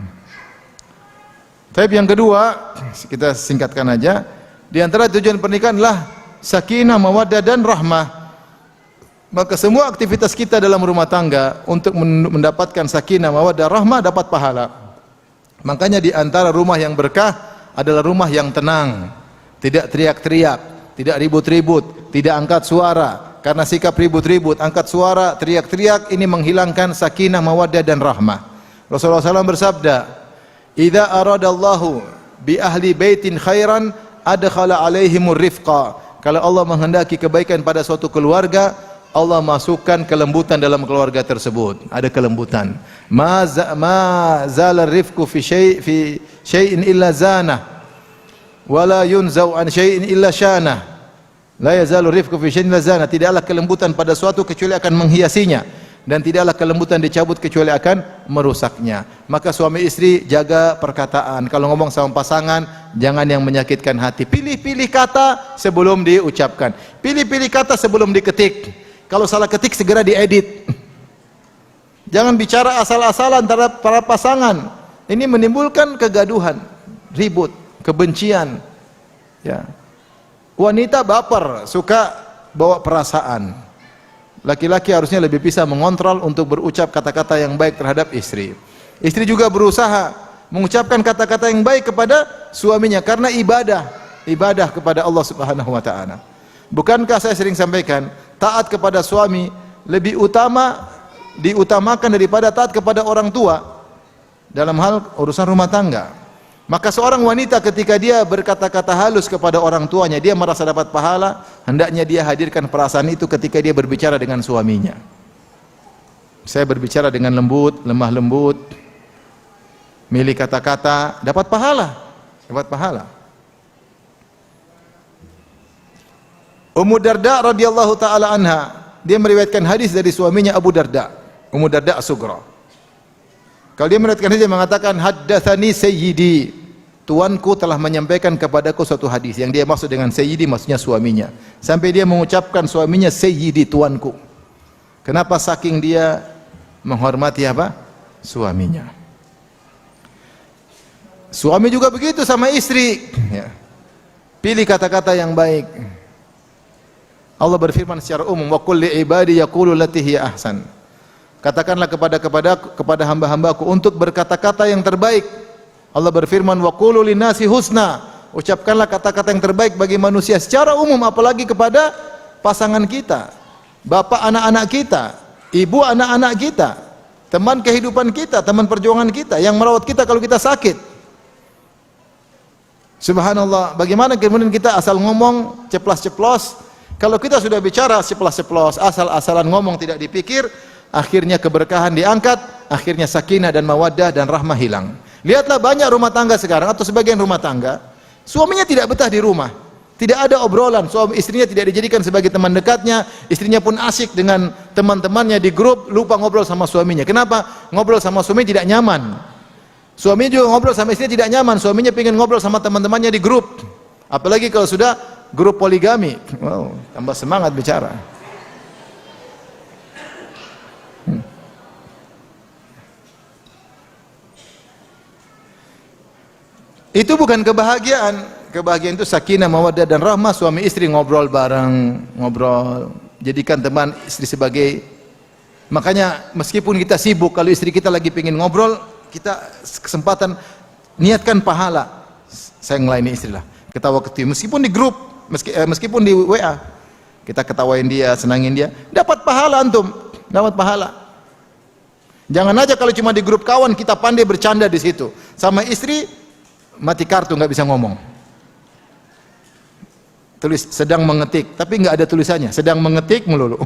Tapi yang kedua, kita singkatkan aja, di antara tujuan pernikahan adalah sakinah, mawaddah dan rahmah. Maka semua aktivitas kita dalam rumah tangga untuk mendapatkan sakinah, mawaddah, rahmah dapat pahala. Makanya di antara rumah yang berkah adalah rumah yang tenang, tidak teriak-teriak, tidak ribut-ribut, tidak angkat suara. Karena sikap ribut-ribut, angkat suara, teriak-teriak ini menghilangkan sakinah, mawaddah dan rahmah. Rasulullah SAW bersabda, "Idza aradallahu bi ahli baitin khairan adkhala alaihimur rifqa." Kalau Allah menghendaki kebaikan pada suatu keluarga, Allah masukkan kelembutan dalam keluarga tersebut. Ada kelembutan. Ma zala rifqu fi syai'in illa zanah, wala yunzau an syai'in illa syanah. La yazalu rifqu fi syai'in illa zanah. Tidaklah kelembutan pada suatu kecuali akan menghiasinya, dan tidaklah kelembutan dicabut kecuali akan merusaknya. Maka suami istri jaga perkataan. Kalau ngomong sama pasangan, jangan yang menyakitkan hati. Pilih-pilih kata sebelum diucapkan. Pilih-pilih kata sebelum diketik. Kalau salah ketik segera diedit. Jangan bicara asal-asalan antara para pasangan. Ini menimbulkan kegaduhan, ribut, kebencian. Ya. Wanita baper, suka bawa perasaan. Laki-laki harusnya lebih bisa mengontrol untuk berucap kata-kata yang baik terhadap istri. Istri juga berusaha mengucapkan kata-kata yang baik kepada suaminya karena ibadah kepada Allah Subhanahu wa taala. Bukankah saya sering sampaikan, taat kepada suami lebih diutamakan daripada taat kepada orang tua dalam hal urusan rumah tangga. Maka seorang wanita ketika dia berkata-kata halus kepada orang tuanya, dia merasa dapat pahala, hendaknya dia hadirkan perasaan itu ketika dia berbicara dengan suaminya. Saya berbicara dengan lembut, lemah lembut, milih kata-kata, dapat pahala. Ummu Darda radhiyallahu taala anha, dia meriwayatkan hadis dari suaminya Abu Darda, Ummu Darda as-Sughra. Kalau dia meriwayatkan hadis, dia mengatakan haddatsani sayyidi, tuanku telah menyampaikan kepadaku suatu hadis. Yang dia maksud dengan sayyidi maksudnya suaminya. Sampai dia mengucapkan suaminya sayyidi, tuanku. Kenapa? Saking dia menghormati apa? Suaminya. Suami juga begitu sama istri. Ya. Pilih kata-kata yang baik. Allah berfirman secara umum, wa qul li ibadi yaqulu allati hiya ahsan. Katakanlah kepada hamba-hambaku untuk berkata-kata yang terbaik. Allah berfirman, wa qulu linnasi husna. Ucapkanlah kata-kata yang terbaik bagi manusia secara umum, apalagi kepada pasangan kita, bapak anak-anak kita, ibu anak-anak kita, teman kehidupan kita, teman perjuangan kita, yang merawat kita kalau kita sakit. Subhanallah, bagaimana kemudian kita asal ngomong ceplas-ceplos? Kalau kita sudah bicara ceplas-ceplos, asal-asalan ngomong tidak dipikir, akhirnya keberkahan diangkat, akhirnya sakinah dan mawaddah dan rahmah hilang. Lihatlah banyak rumah tangga sekarang, atau sebagian rumah tangga, suaminya tidak betah di rumah, tidak ada obrolan, suami istrinya tidak dijadikan sebagai teman dekatnya, istrinya pun asyik dengan teman-temannya di grup, lupa ngobrol sama suaminya. Kenapa? Ngobrol sama suami tidak nyaman. Suaminya juga ngobrol sama istrinya tidak nyaman, suaminya ingin ngobrol sama teman-temannya di grup. Apalagi kalau sudah grup poligami, wow, tambah semangat bicara. Itu bukan kebahagiaan. Kebahagiaan itu sakinah, mawaddah dan rahmah, suami istri ngobrol bareng, ngobrol. Jadikan teman istri sebagai, makanya meskipun kita sibuk, kalau istri kita lagi pengen ngobrol, kita kesempatan niatkan pahala. Saya ngelayani istri lah, ketawa ketiwi, meskipun di grup, meskipun di WA, kita ketawain dia, senangin dia, dapat pahala antum, dapat pahala. Jangan aja kalau cuma di grup kawan kita pandai bercanda di situ. Sama istri mati kartu, nggak bisa ngomong. Tulis sedang mengetik, tapi nggak ada tulisannya. Sedang mengetik melulu.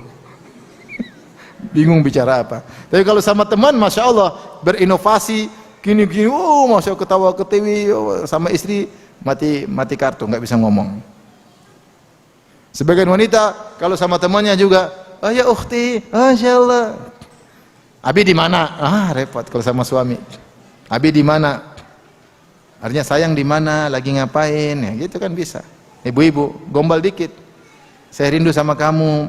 Bingung bicara apa. Tapi kalau sama teman, masya Allah berinovasi, gini-gini, masya Allah ketawa ketiwi. Sama istri mati kartu, nggak bisa ngomong. Sebagian wanita kalau sama temannya juga, oh ya ukhti, masya Allah. Abi di mana? Repot kalau sama suami. Abi di mana? Artinya sayang di mana, lagi ngapain, ya gitu kan bisa. Ibu-ibu gombal dikit. Saya rindu sama kamu.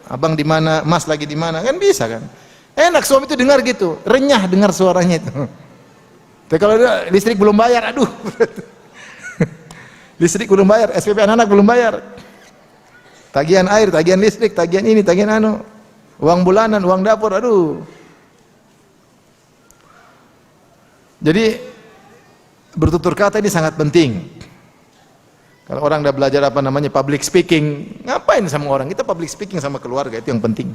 Abang di mana? Mas lagi di mana? Kan bisa kan? Enak suami itu dengar gitu, renyah dengar suaranya itu. Tapi kalau listrik belum bayar, aduh. Listrik belum bayar, SPP anak-anak belum bayar. Tagihan air, tagihan listrik, tagihan ini, tagihan anu. Uang bulanan, uang dapur, aduh. Jadi bertutur kata ini sangat penting. Kalau orang udah belajar public speaking, ngapain sama orang? Kita public speaking sama keluarga itu yang penting.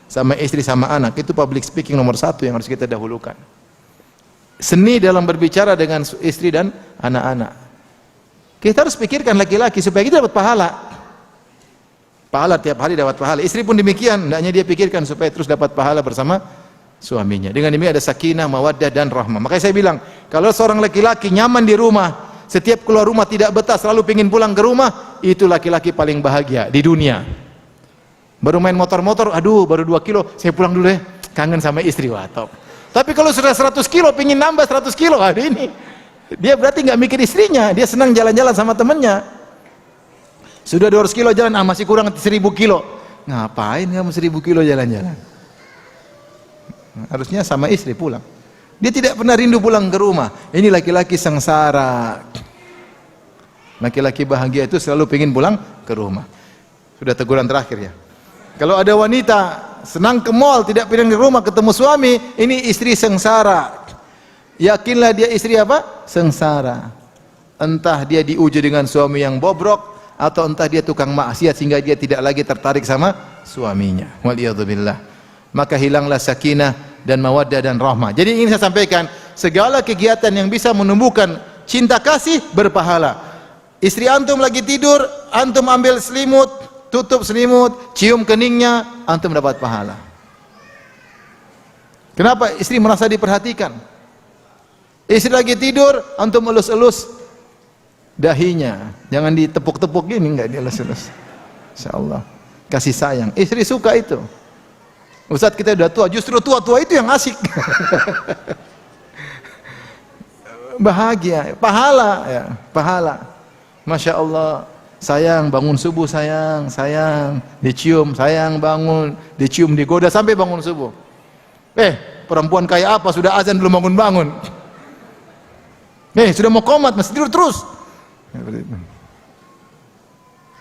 Sama istri sama anak itu public speaking nomor 1 yang harus kita dahulukan. Seni dalam berbicara dengan istri dan anak-anak. Kita harus pikirkan laki-laki supaya kita dapat pahala. Pahala tiap hari dapat pahala. Istri pun demikian, hendaknya dia pikirkan supaya terus dapat pahala bersama suaminya. Dengan demikian ada sakinah, mawaddah dan rahmah. Makanya saya bilang, kalau seorang laki-laki nyaman di rumah, setiap keluar rumah tidak betah, selalu pengen pulang ke rumah, itu laki-laki paling bahagia di dunia. Baru main motor-motor, aduh baru 2 kilo, saya pulang dulu ya, kangen sama istri, wah top. Tapi kalau sudah 100 kilo, pengen nambah 100 kilo, ini dia berarti nggak mikir istrinya, dia senang jalan-jalan sama temennya. Sudah 200 kilo jalan, masih kurang 1000 kilo. Ngapain kamu 1000 kilo jalan-jalan? Harusnya sama istri pulang. Dia tidak pernah rindu pulang ke rumah. Ini laki-laki sengsara. Laki-laki bahagia itu selalu pengen pulang ke rumah. Sudah teguran terakhir ya. Kalau ada wanita senang ke mall, tidak pengen ke rumah ketemu suami, ini istri sengsara. Yakinlah dia istri apa? Sengsara. Entah dia diuji dengan suami yang bobrok, atau entah dia tukang maksiat sehingga dia tidak lagi tertarik sama suaminya. Waliyadzubillah. Maka hilanglah sakinah dan mawaddah dan rahmah. Jadi ingin saya sampaikan, segala kegiatan yang bisa menumbuhkan cinta kasih berpahala. Istri antum lagi tidur, antum ambil selimut, tutup selimut, cium keningnya, antum dapat pahala. Kenapa? Istri merasa diperhatikan. Istri lagi tidur, antum elus-elus dahinya, jangan ditepuk-tepuk gini, enggak dielus-elus. Insyaallah kasih sayang. Istri suka itu. Ustaz kita udah tua, justru tua-tua itu yang asik. Bahagia, pahala ya, pahala. Masya Allah, sayang bangun subuh, sayang, dicium, sayang bangun, dicium, digoda sampai bangun subuh. Perempuan kayak apa sudah azan belum bangun-bangun? Sudah mau qomat masih tidur terus.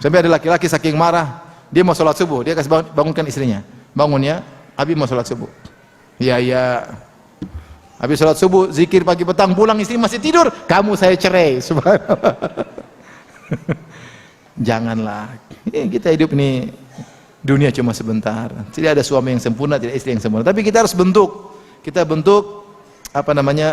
Sampai ada laki-laki saking marah, dia mau sholat subuh, dia kasih bangunkan istrinya. Bangun ya, Abi mau sholat subuh. Ya. Habis sholat subuh, zikir pagi petang, pulang istri masih tidur, kamu saya cerai. Subhanallah. Janganlah. Kita hidup ini dunia cuma sebentar. Tidak ada suami yang sempurna, tidak istri yang sempurna. Tapi kita harus bentuk. Kita bentuk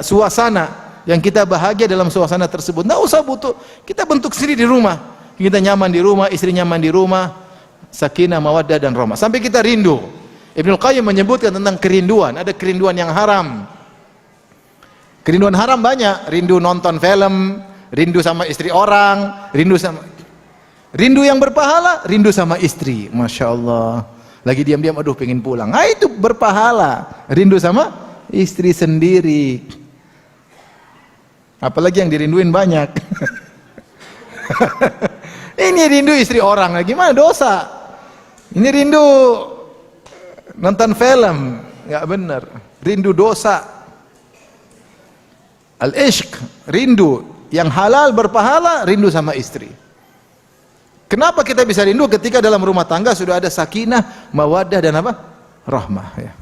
suasana yang kita bahagia dalam suasana tersebut. Nggak usah butuh. Kita bentuk sendiri di rumah. Kita nyaman di rumah, istri nyaman di rumah. Sakinah, mawaddah dan rahmah. Sampai kita rindu. Ibnul Qayyim menyebutkan tentang kerinduan. Ada kerinduan yang haram. Kerinduan haram banyak. Rindu nonton film, rindu sama istri orang, rindu yang berpahala, rindu sama istri. Masya Allah. Lagi diam-diam, aduh pengen pulang. Itu berpahala. Rindu sama istri sendiri. Apalagi yang dirinduin banyak. Ini rindu istri orang, gimana dosa? Ini rindu nonton film, nggak benar. Rindu dosa. Al-ishq, rindu yang halal berpahala, rindu sama istri. Kenapa kita bisa rindu ketika dalam rumah tangga sudah ada sakinah, mawaddah dan rahmah ya.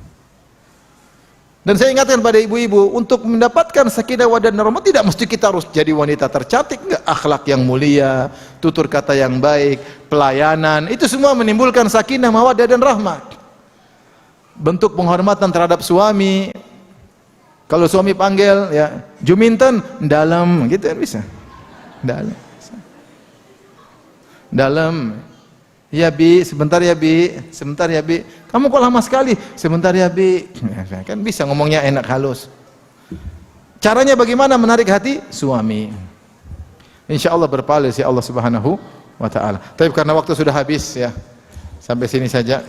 Dan saya ingatkan pada ibu-ibu, untuk mendapatkan sakinah, mawaddah dan rahmah tidak mesti kita harus jadi wanita tercantik, enggak, akhlak yang mulia, tutur kata yang baik, pelayanan, itu semua menimbulkan sakinah, mawaddah dan rahmah. Bentuk penghormatan terhadap suami, Kalau suami panggil ya, Juminten dalam, gitu kan bisa. Dalam. Dalam. Ya Bi, sebentar ya Bi, sebentar ya Bi. Kamu kok lama sekali? Sebentar ya Bi. Kan bisa ngomongnya enak halus. Caranya bagaimana menarik hati suami? Insyaallah berpahala si Allah Subhanahu wa taala. Tapi karena waktu sudah habis ya. Sampai sini saja.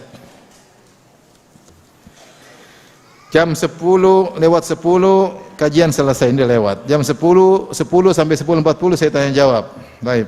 Jam 10 lewat 10 kajian selesai, ini lewat. Jam 10 sampai 10.40 saya tanya jawab. Baik.